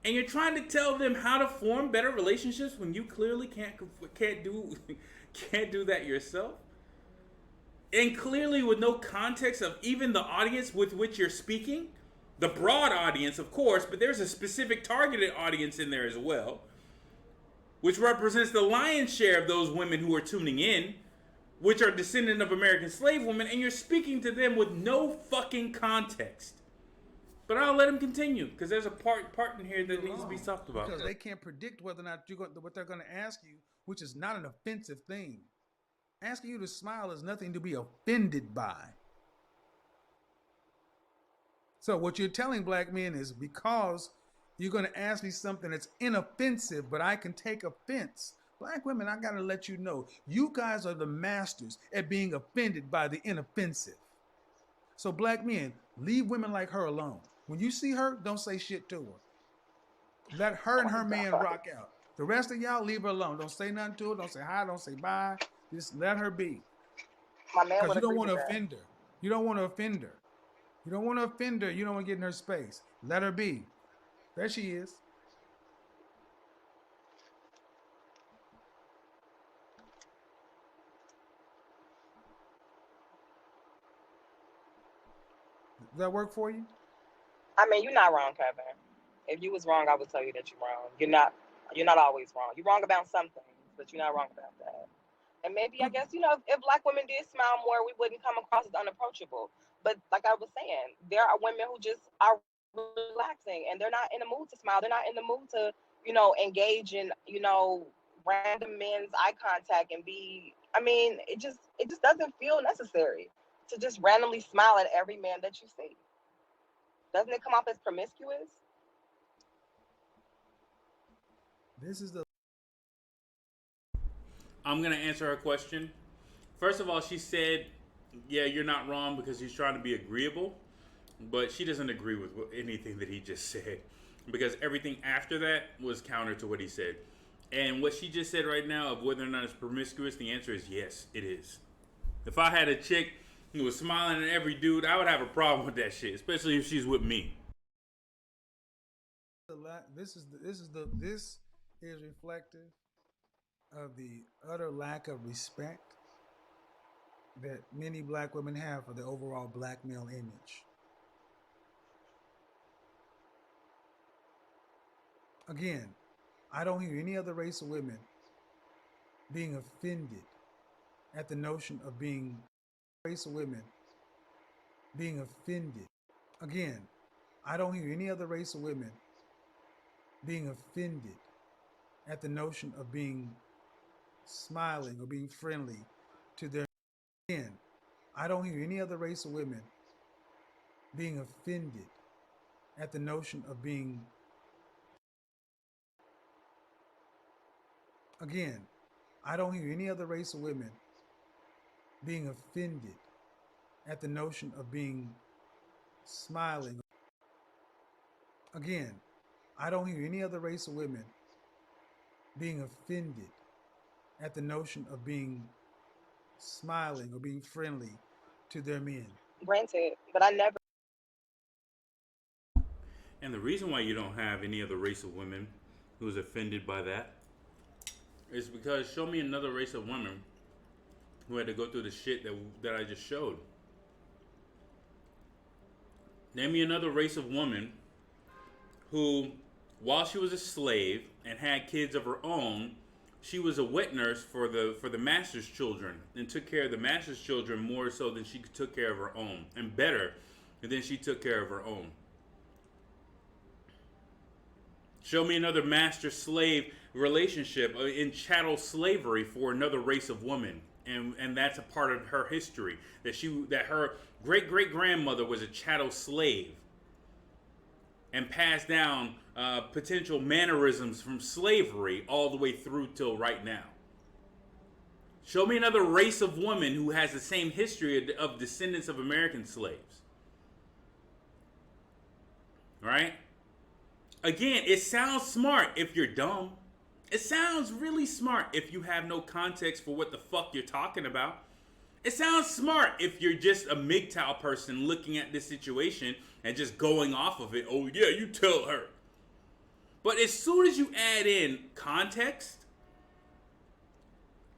and you're trying to tell them how to form better relationships when you clearly can't do that yourself. And clearly with no context of even the audience with which you're speaking, the broad audience, of course, but there's a specific targeted audience in there as well, which represents the lion's share of those women who are tuning in, which are Descendant of American Slave women, and you're speaking to them with no fucking context. But I'll let him continue, because there's a part in here that needs to be talked about. Because they can't predict whether or not what they're going to ask you, which is not an offensive thing. Asking you to smile is nothing to be offended by. So what you're telling black men is, because you're going to ask me something that's inoffensive, but I can take offense. Black women, I got to let you know, you guys are the masters at being offended by the inoffensive. So black men, leave women like her alone. When you see her, don't say shit to her. Let her and her man rock out. The rest of y'all, leave her alone. Don't say nothing to her. Don't say hi. Don't say bye. Just let her be. My man Because would you don't agree want to with that. offend her. You don't want to offend her. You don't want to offend her. You don't want to get in her space. Let her be. There she is. Does that work for you? I mean, you're not wrong, Kevin. If you was wrong, I would tell you that you're wrong. You're not always wrong. You're wrong about some things, but you're not wrong about that. And maybe, I guess, if black women did smile more, we wouldn't come across as unapproachable. But like I was saying, there are women who just are relaxing and they're not in the mood to smile. They're not in the mood to, engage in, random men's eye contact and it just doesn't feel necessary to just randomly smile at every man that you see. Doesn't it come off as promiscuous? I'm going to answer her question. First of all, she said, yeah, you're not wrong because he's trying to be agreeable. But she doesn't agree with anything that he just said. Because everything after that was counter to what he said. And what she just said right now of whether or not it's promiscuous, the answer is yes, it is. If I had a chick who was smiling at every dude, I would have a problem with that shit. Especially if she's with me. This is reflective of the utter lack of respect that many black women have for the overall black male image. Again, I don't hear any other race of women being offended at the notion of being offended. Again, I don't hear any other race of women being offended at the notion of being smiling or being friendly to their. Again, I don't hear any other race of women being offended at the notion of being. Again, I don't hear any other race of women being offended at the notion of being smiling. Again, I don't hear any other race of women being offended at the notion of being smiling or being friendly to their men. Granted, but I never. And the reason why you don't have any other race of women who's offended by that is because show me another race of women who had to go through the shit that I just showed. Name me another race of woman who, while she was a slave and had kids of her own, she was a wet nurse for the master's children and took care of the master's children more so than she took care of her own, and better than she took care of her own. Show me another master-slave relationship in chattel slavery for another race of women, and that's a part of her history, that her great-great-grandmother was a chattel slave and passed down potential mannerisms from slavery all the way through till right now. Show me another race of women who has the same history of Descendants of American Slaves. Right? Again, it sounds smart if you're dumb. It sounds really smart if you have no context for what the fuck you're talking about. It sounds smart if you're just a MGTOW person looking at this situation and just going off of it. Oh yeah, you tell her. But as soon as you add in context,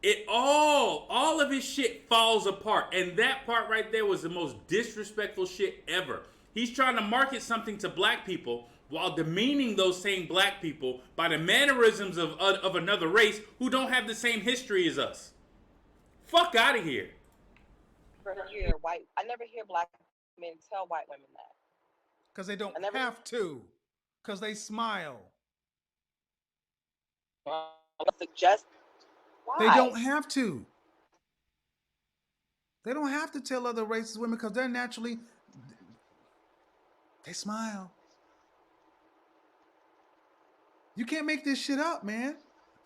it all of his shit falls apart. And that part right there was the most disrespectful shit ever. He's trying to market something to black people while demeaning those same black people by the mannerisms of another race who don't have the same history as us. Fuck out of here. I never hear black men tell white women that. Because they don't have to. Because they smile. Suggest why? They don't have to. They don't have to tell other racist women because they're naturally, they smile. You can't make this shit up, man.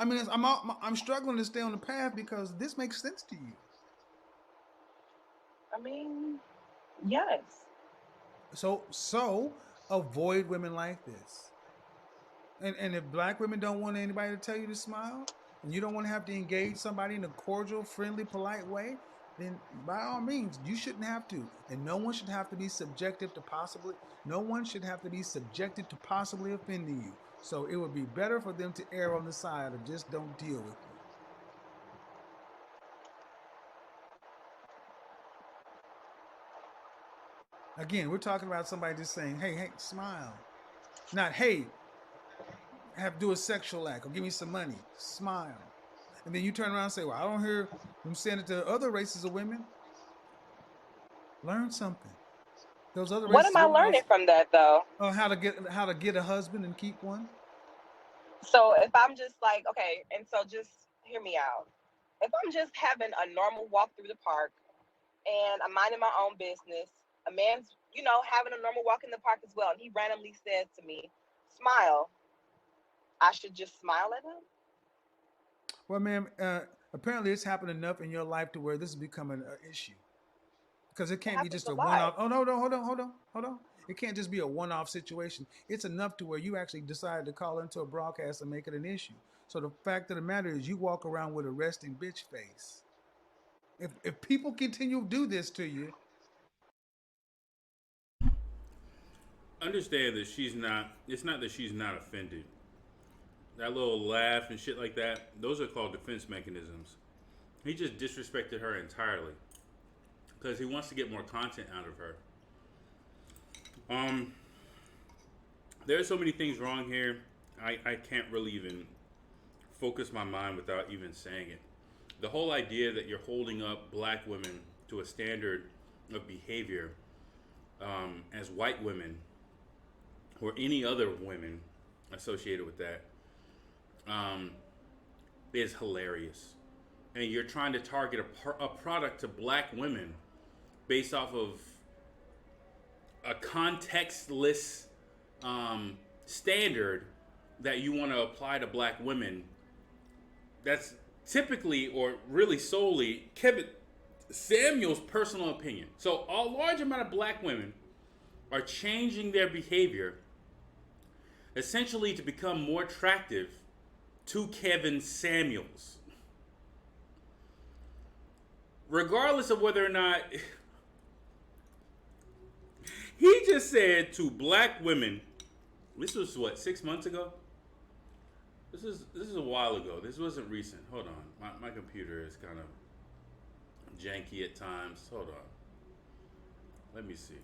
I mean, I'm struggling to stay on the path because this makes sense to you. I mean, yes. So avoid women like this. And if black women don't want anybody to tell you to smile, and you don't want to have to engage somebody in a cordial, friendly, polite way, then by all means, you shouldn't have to. And no one should have to be subjected to possibly offending you. So it would be better for them to err on the side of just don't deal with you. Again, we're talking about somebody just saying, hey, smile. Not, hey, do a sexual act or give me some money. Smile. And then you turn around and say, well, I don't hear them saying it to other races of women. Learn something. Those other What am I learning from that though? How to get a husband and keep one. So if I'm just like, okay, and so just hear me out. If I'm just having a normal walk through the park and I'm minding my own business, a man's, having a normal walk in the park as well, and he randomly says to me, smile, I should just smile at him? Well, ma'am, apparently it's happened enough in your life to where this is becoming an issue. Because it can't be just a one-off. Oh, no, hold on. It can't just be a one-off situation. It's enough to where you actually decide to call into a broadcast and make it an issue. So the fact of the matter is you walk around with a resting bitch face. If people continue to do this to you, understand that it's not that she's not offended. That little laugh and shit like that, those are called defense mechanisms. He just disrespected her entirely because he wants to get more content out of her. There are so many things wrong here. I can't really even focus my mind without even saying it. The whole idea that you're holding up black women to a standard of behavior as white women or any other women associated with that is hilarious. And you're trying to target a product to black women based off of a contextless standard that you want to apply to black women. That's typically or really solely Kevin Samuel's personal opinion. So a large amount of black women are changing their behavior essentially to become more attractive to Kevin Samuels. Regardless of whether or not he just said to black women, this was what, 6 months ago? This is a while ago. This wasn't recent. Hold on. My computer is kind of janky at times. Hold on. Let me see.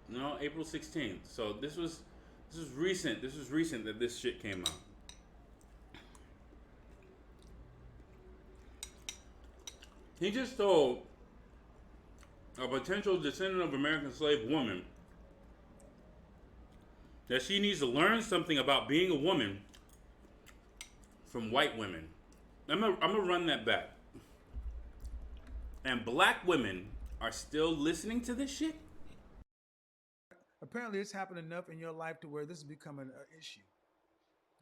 No, April 16th. So this was recent. This was recent that this shit came out. He just told a potential descendant of American slave woman that she needs to learn something about being a woman from white women. I'm gonna run that back. And black women are still listening to this shit? apparently it's happened enough in your life to where this is becoming an issue.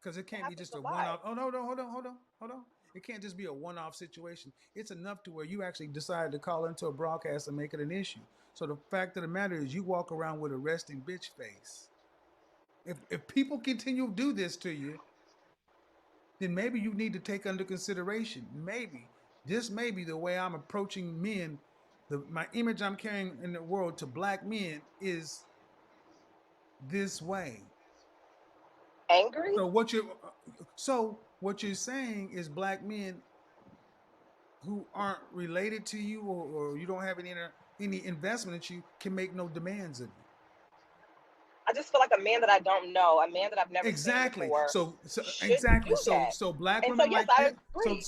Because it can't be just a one-off. Oh, no, hold on. It can't just be a one-off situation. It's enough to where you actually decided to call into a broadcast and make it an issue. So the fact of the matter is you walk around with a resting bitch face. If people continue to do this to you, then maybe you need to take under consideration, maybe, just maybe, the way I'm approaching men, my image I'm carrying in the world to black men is this way. Angry? So what you're saying is black men who aren't related to you, or you don't have any investment in you, can make no demands of you. I just feel like a man that I don't know, a man that I've never Exactly. seen before, So should exactly. do that. So black And so, women yes, like I that. agree.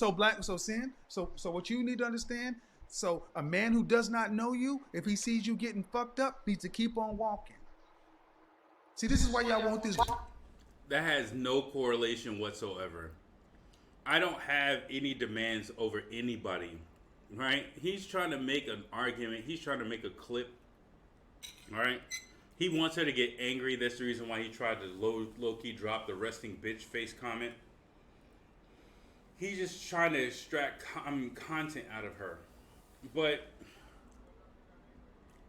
So what you need to understand. So a man who does not know you, if he sees you getting fucked up, needs to keep on walking. See, this is why y'all want this. That has no correlation whatsoever. I don't have any demands over anybody, right? He's trying to make an argument. He's trying to make a clip, all right? He wants her to get angry. That's the reason why he tried to low-key drop the resting bitch face comment. He's just trying to extract content out of her. But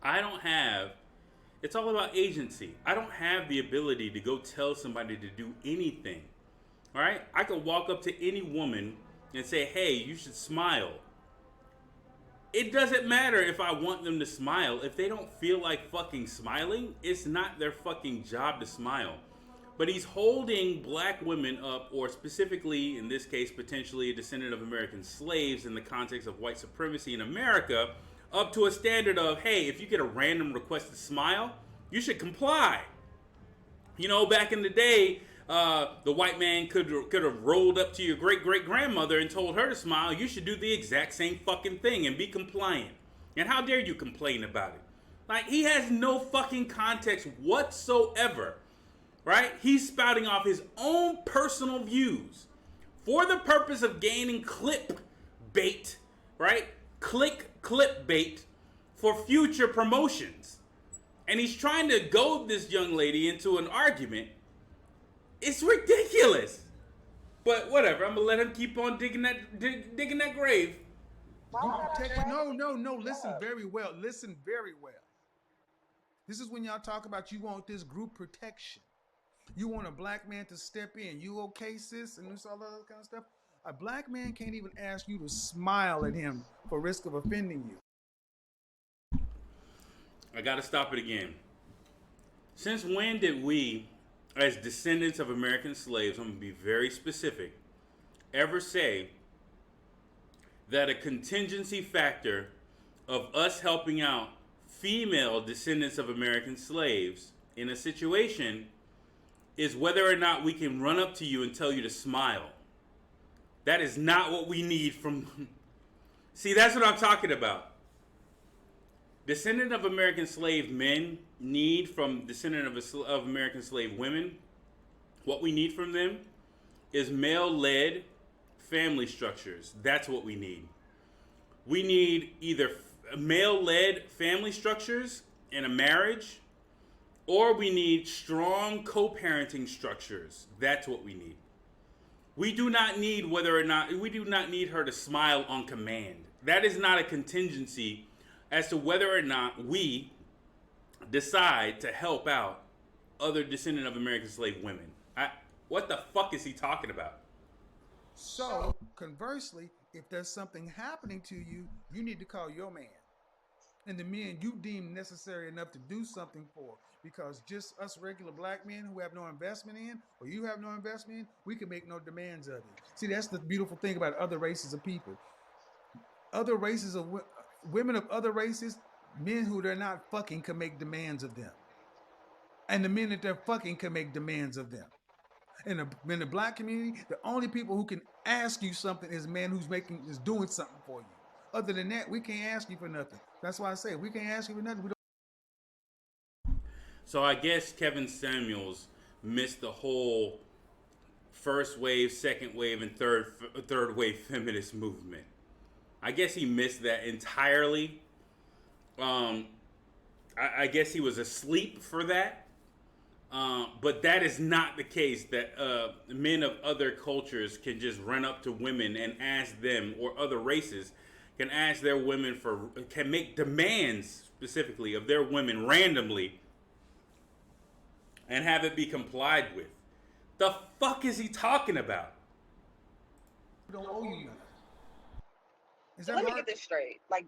I don't have... It's all about agency. I don't have the ability to go tell somebody to do anything. All right? I could walk up to any woman and say, hey, you should smile. It doesn't matter if I want them to smile. If they don't feel like fucking smiling, it's not their fucking job to smile. But he's holding black women up, or specifically, in this case, potentially a descendant of American slaves in the context of white supremacy in America, up to a standard of, hey, if you get a random request to smile, you should comply. You know, back in the day, the white man could have rolled up to your great-great-grandmother and told her to smile. You should do the exact same fucking thing and be compliant. And how dare you complain about it? Like, he has no fucking context whatsoever, right? He's spouting off his own personal views for the purpose of gaining clip bait, right? Clip bait for future promotions. And he's trying to goad this young lady into an argument. It's ridiculous. But whatever, I'm gonna let him keep on digging that grave. No. Listen very well. Listen very well. This is when y'all talk about you want this group protection. You want a black man to step in. You okay, sis? And this all that other kind of stuff. A black man can't even ask you to smile at him for risk of offending you. I gotta stop it again. Since when did we, as descendants of American slaves, I'm gonna be very specific, ever say that a contingency factor of us helping out female descendants of American slaves in a situation is whether or not we can run up to you and tell you to smile? That is not what we need from... See, that's what I'm talking about. Descendant of American slave men need from descendant of American slave women, what we need from them is male-led family structures. That's what we need. We need either male-led family structures in a marriage, or we need strong co-parenting structures. That's what we need. We do not need her to smile on command. That is not a contingency as to whether or not we decide to help out other descendant of American slave women. What the fuck is he talking about? So, conversely, if there's something happening to you, you need to call your man. And the men you deem necessary enough to do something for. Because just us regular black men who have no investment in, or you have no investment in, we can make no demands of you. See, that's the beautiful thing about other races of people. Other races of women of other races, men who they're not fucking can make demands of them. And the men that they're fucking can make demands of them. In the black community, the only people who can ask you something is a man who's doing something for you. Other than that, we can't ask you for nothing. That's why I say, if we can't ask you for nothing, we don't. So I guess Kevin Samuels missed the whole first wave, second wave, and third wave feminist movement. I guess he missed that entirely. I guess he was asleep for that. But that is not the case, that men of other cultures can just run up to women and ask them, or other races can ask their women can make demands specifically of their women randomly and have it be complied with. The fuck is he talking about? who don't owe you nothing. Is So that let me hard? get this straight. Like,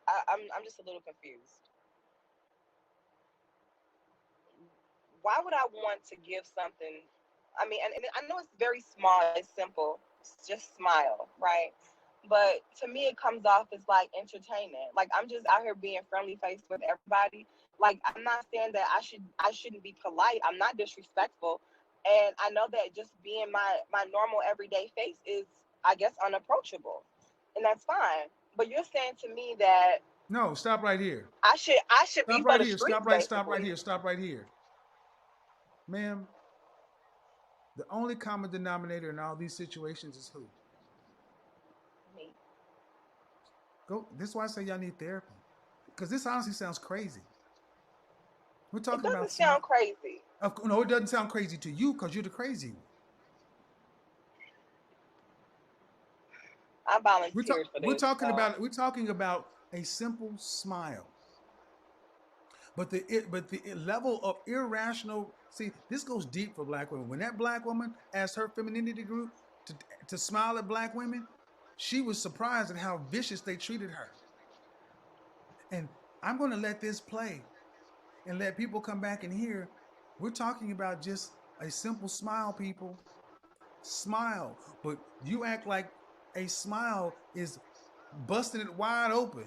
I'm just a little confused. Why would I want to give something? I mean, and I know it's very small, it's simple. It's just smile, right? But to me, it comes off as like entertainment. Like I'm just out here being friendly faced with everybody. Like I'm not saying that I shouldn't be polite. I'm not disrespectful, and I know that just being my normal everyday face is, I guess, unapproachable, and that's fine. But you're saying to me that No, stop right here. I should be Stop for right the here. streets, Stop right basically. here. Stop right here. Ma'am, the only common denominator in all these situations is who? Me. Go. This is why I say y'all need therapy. Because this honestly sounds crazy. We're It talking about doesn't smart. sound crazy. No, it doesn't sound crazy to you because you're the crazy one. I We're, volunteered for we're this, talking so about a simple smile. But the level of irrational, see, this goes deep for black women. When that black woman asked her femininity group to smile at black women, she was surprised at how vicious they treated her. And I'm going to let this play and let people come back and hear. We're talking about just a simple smile, people. Smile. But you act like a smile is busting it wide open.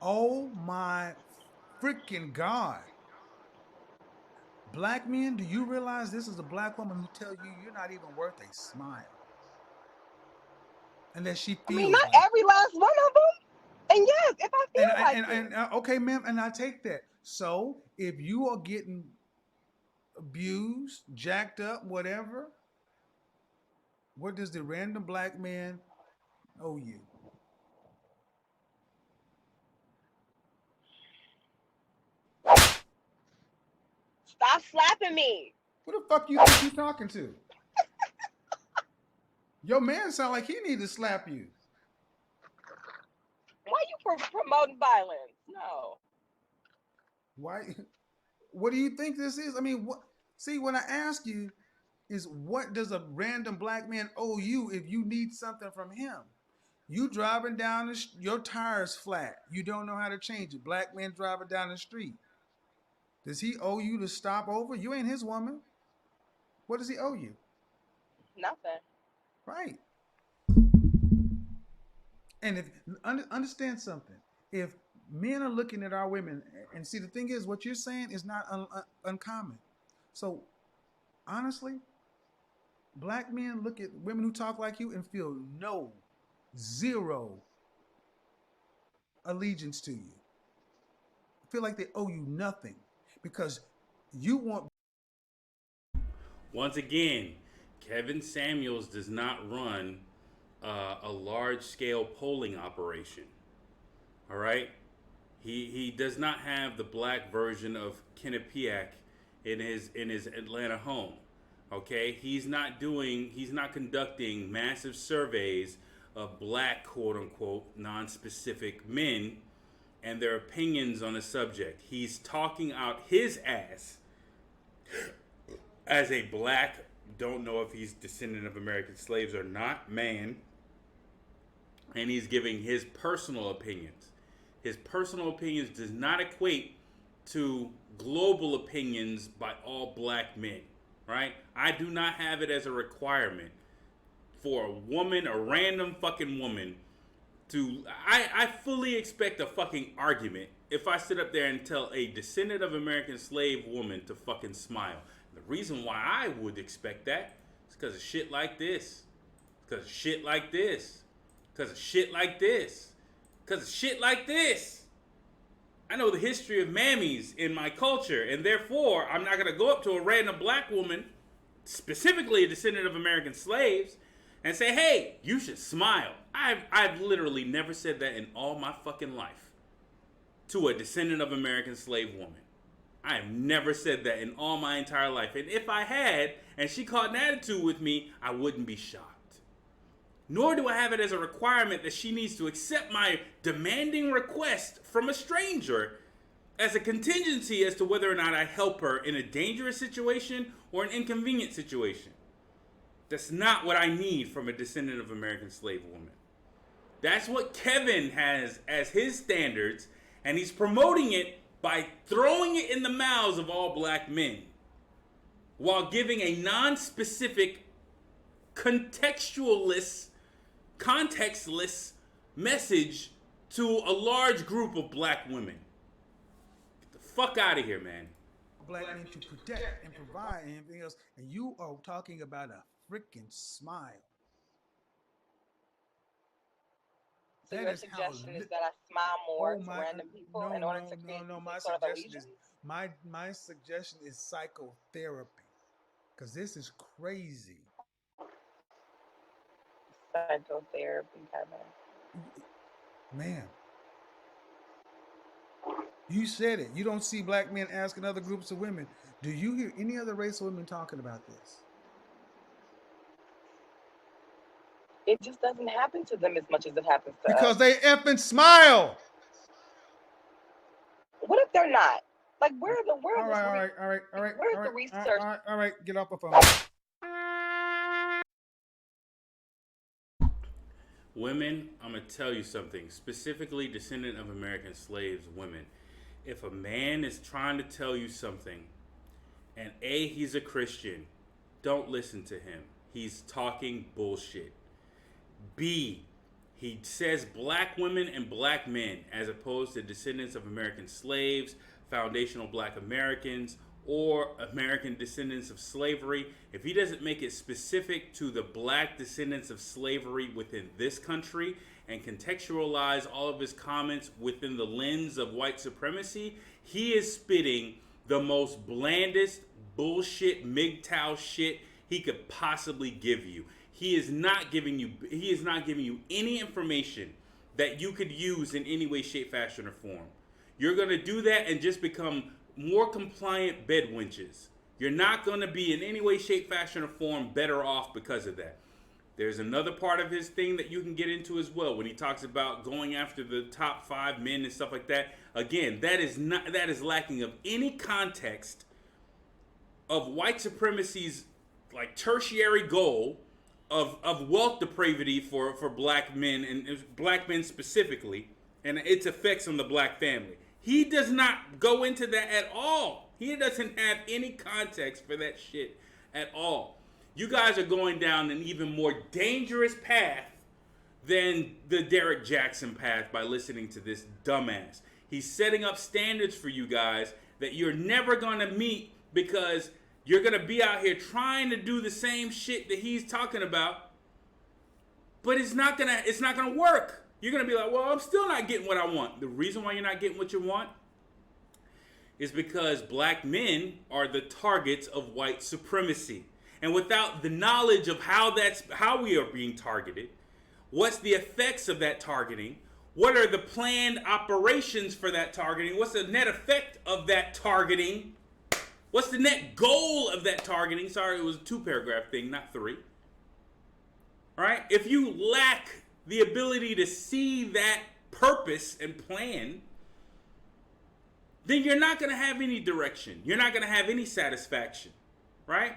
Oh my freaking God. Black men, do you realize this is a black woman who tells you you're not even worth a smile? Unless she I mean, feels not like. every last one of them. And yes, if I feel like it. Okay, ma'am, and I take that. So if you are getting abused, jacked up, whatever, what does the random black man owe you? Stop slapping me. Who the fuck you think you talking to? Your man sound like he need to slap you. Why you promoting violence? No. Why? What do you think this is? I mean, what? See, when I ask you, is what does a random black man owe you if you need something from him? You driving down your tires flat. You don't know how to change it. Black man driving down the street. Does he owe you to stop over? You ain't his woman. What does he owe you? Nothing. Right. And if understand something, if men are looking at our women, and see, the thing is, what you're saying is not uncommon. So honestly, black men look at women who talk like you and feel zero allegiance to you. Feel like they owe you nothing because you want. Once again, Kevin Samuels does not run a large-scale polling operation. All right, he does not have the black version of Quinnipiac in his Atlanta home. Okay, he's not conducting massive surveys of black, quote unquote, non-specific men and their opinions on a subject. He's talking out his ass as a black, don't know if he's descendant of American slaves or not, man, and he's giving his personal opinions. His personal opinions does not equate to global opinions by all black men, right? I do not have it as a requirement for a woman, a random fucking woman, to. I fully expect a fucking argument if I sit up there and tell a descendant of American slave woman to fucking smile. The reason why I would expect that is because of shit like this. Because of shit like this. Because of shit like this. Because of shit like this. I know the history of mammies in my culture, and therefore I'm not going to go up to a random black woman, specifically a descendant of American slaves, and say, hey, you should smile. I've literally never said that in all my fucking life to a descendant of American slave woman. I have never said that in all my entire life. And if I had, and she caught an attitude with me, I wouldn't be shocked. Nor do I have it as a requirement that she needs to accept my demanding request from a stranger as a contingency as to whether or not I help her in a dangerous situation or an inconvenient situation. That's not what I need from a descendant of American slave woman. That's what Kevin has as his standards, and he's promoting it by throwing it in the mouths of all black men while giving a non-specific, contextualist, contextless message to a large group of black women. Get the fuck out of here, man. Black men to protect and provide and everything else, and you are talking about a freaking smile. So your suggestion is that I smile more to random people in order to create my sort of suggestion allegiance? is my suggestion is psychotherapy, because this is crazy. Psychotherapy, Kevin. Man, you said it. You don't see black men asking other groups of women. Do you hear any other race of women talking about this? It just doesn't happen to them as much as it happens to us. Because they effing smile. What if they're not? Like, where's the All right. research? All right, get off the phone. Women, I'm going to tell you something. Specifically, Descendant of American Slaves women. If a man is trying to tell you something, and A, he's a Christian, don't listen to him. He's talking bullshit. B, he says black women and black men as opposed to descendants of American slaves, foundational black Americans, or American descendants of slavery. If he doesn't make it specific to the black descendants of slavery within this country and contextualize all of his comments within the lens of white supremacy, he is spitting the most blandest bullshit MGTOW shit he could possibly give you. He is not giving you any information that you could use in any way, shape, fashion, or form. You're going to do that and just become more compliant bed wenches. You're not going to be in any way, shape, fashion, or form better off because of that. There's another part of his thing that you can get into as well when he talks about going after the top 5 men and stuff like that. Again, that is lacking of any context of white supremacy's like tertiary goal of wealth depravity for black men and black men specifically, and its effects on the black family. He does not go into that at all. He doesn't have any context for that shit at all. You guys are going down an even more dangerous path than the Derek Jackson path by listening to this dumbass. He's setting up standards for you guys that you're never going to meet because you're going to be out here trying to do the same shit that he's talking about, but it's not going to work. You're going to be like, well, I'm still not getting what I want. The reason why you're not getting what you want is because black men are the targets of white supremacy. And without the knowledge of how we are being targeted, what's the effects of that targeting, what are the planned operations for that targeting, what's the net effect of that targeting, what's the net goal of that targeting? Sorry, it was a 2-paragraph thing, not 3. All right? If you lack the ability to see that purpose and plan, then you're not going to have any direction. You're not going to have any satisfaction, right?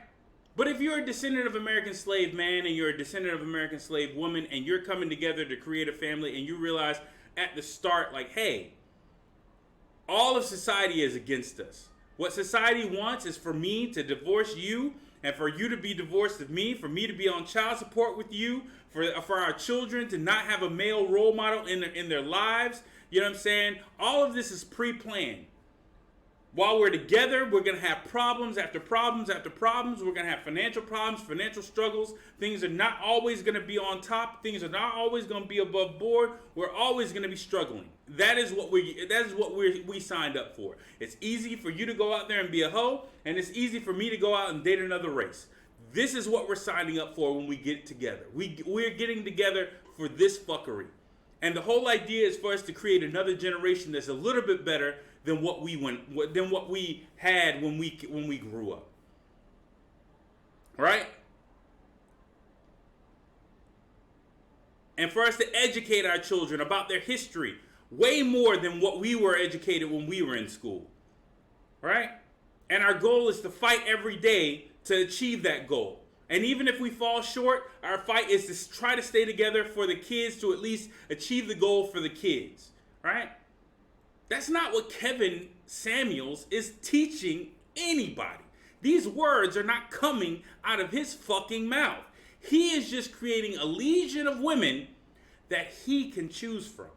But if you're a descendant of American slave man and you're a descendant of American slave woman and you're coming together to create a family and you realize at the start, like, hey, all of society is against us. What society wants is for me to divorce you and for you to be divorced of me, for me to be on child support with you, for our children to not have a male role model in their lives. You know what I'm saying? All of this is pre-planned. While we're together, we're going to have problems after problems after problems. We're going to have financial problems, financial struggles. Things are not always going to be on top. Things are not always going to be above board. We're always going to be struggling. That is what we signed up for. It's easy for you to go out there and be a hoe, and it's easy for me to go out and date another race. This is what we're signing up for when we get together. We're getting together for this fuckery. And the whole idea is for us to create another generation that's a little bit better than what we had when we grew up. Right? And for us to educate our children about their history way more than what we were educated when we were in school. Right? And our goal is to fight every day to achieve that goal. And even if we fall short, our fight is to try to stay together for the kids to at least achieve the goal for the kids, right? That's not what Kevin Samuels is teaching anybody. These words are not coming out of his fucking mouth. He is just creating a legion of women that he can choose from.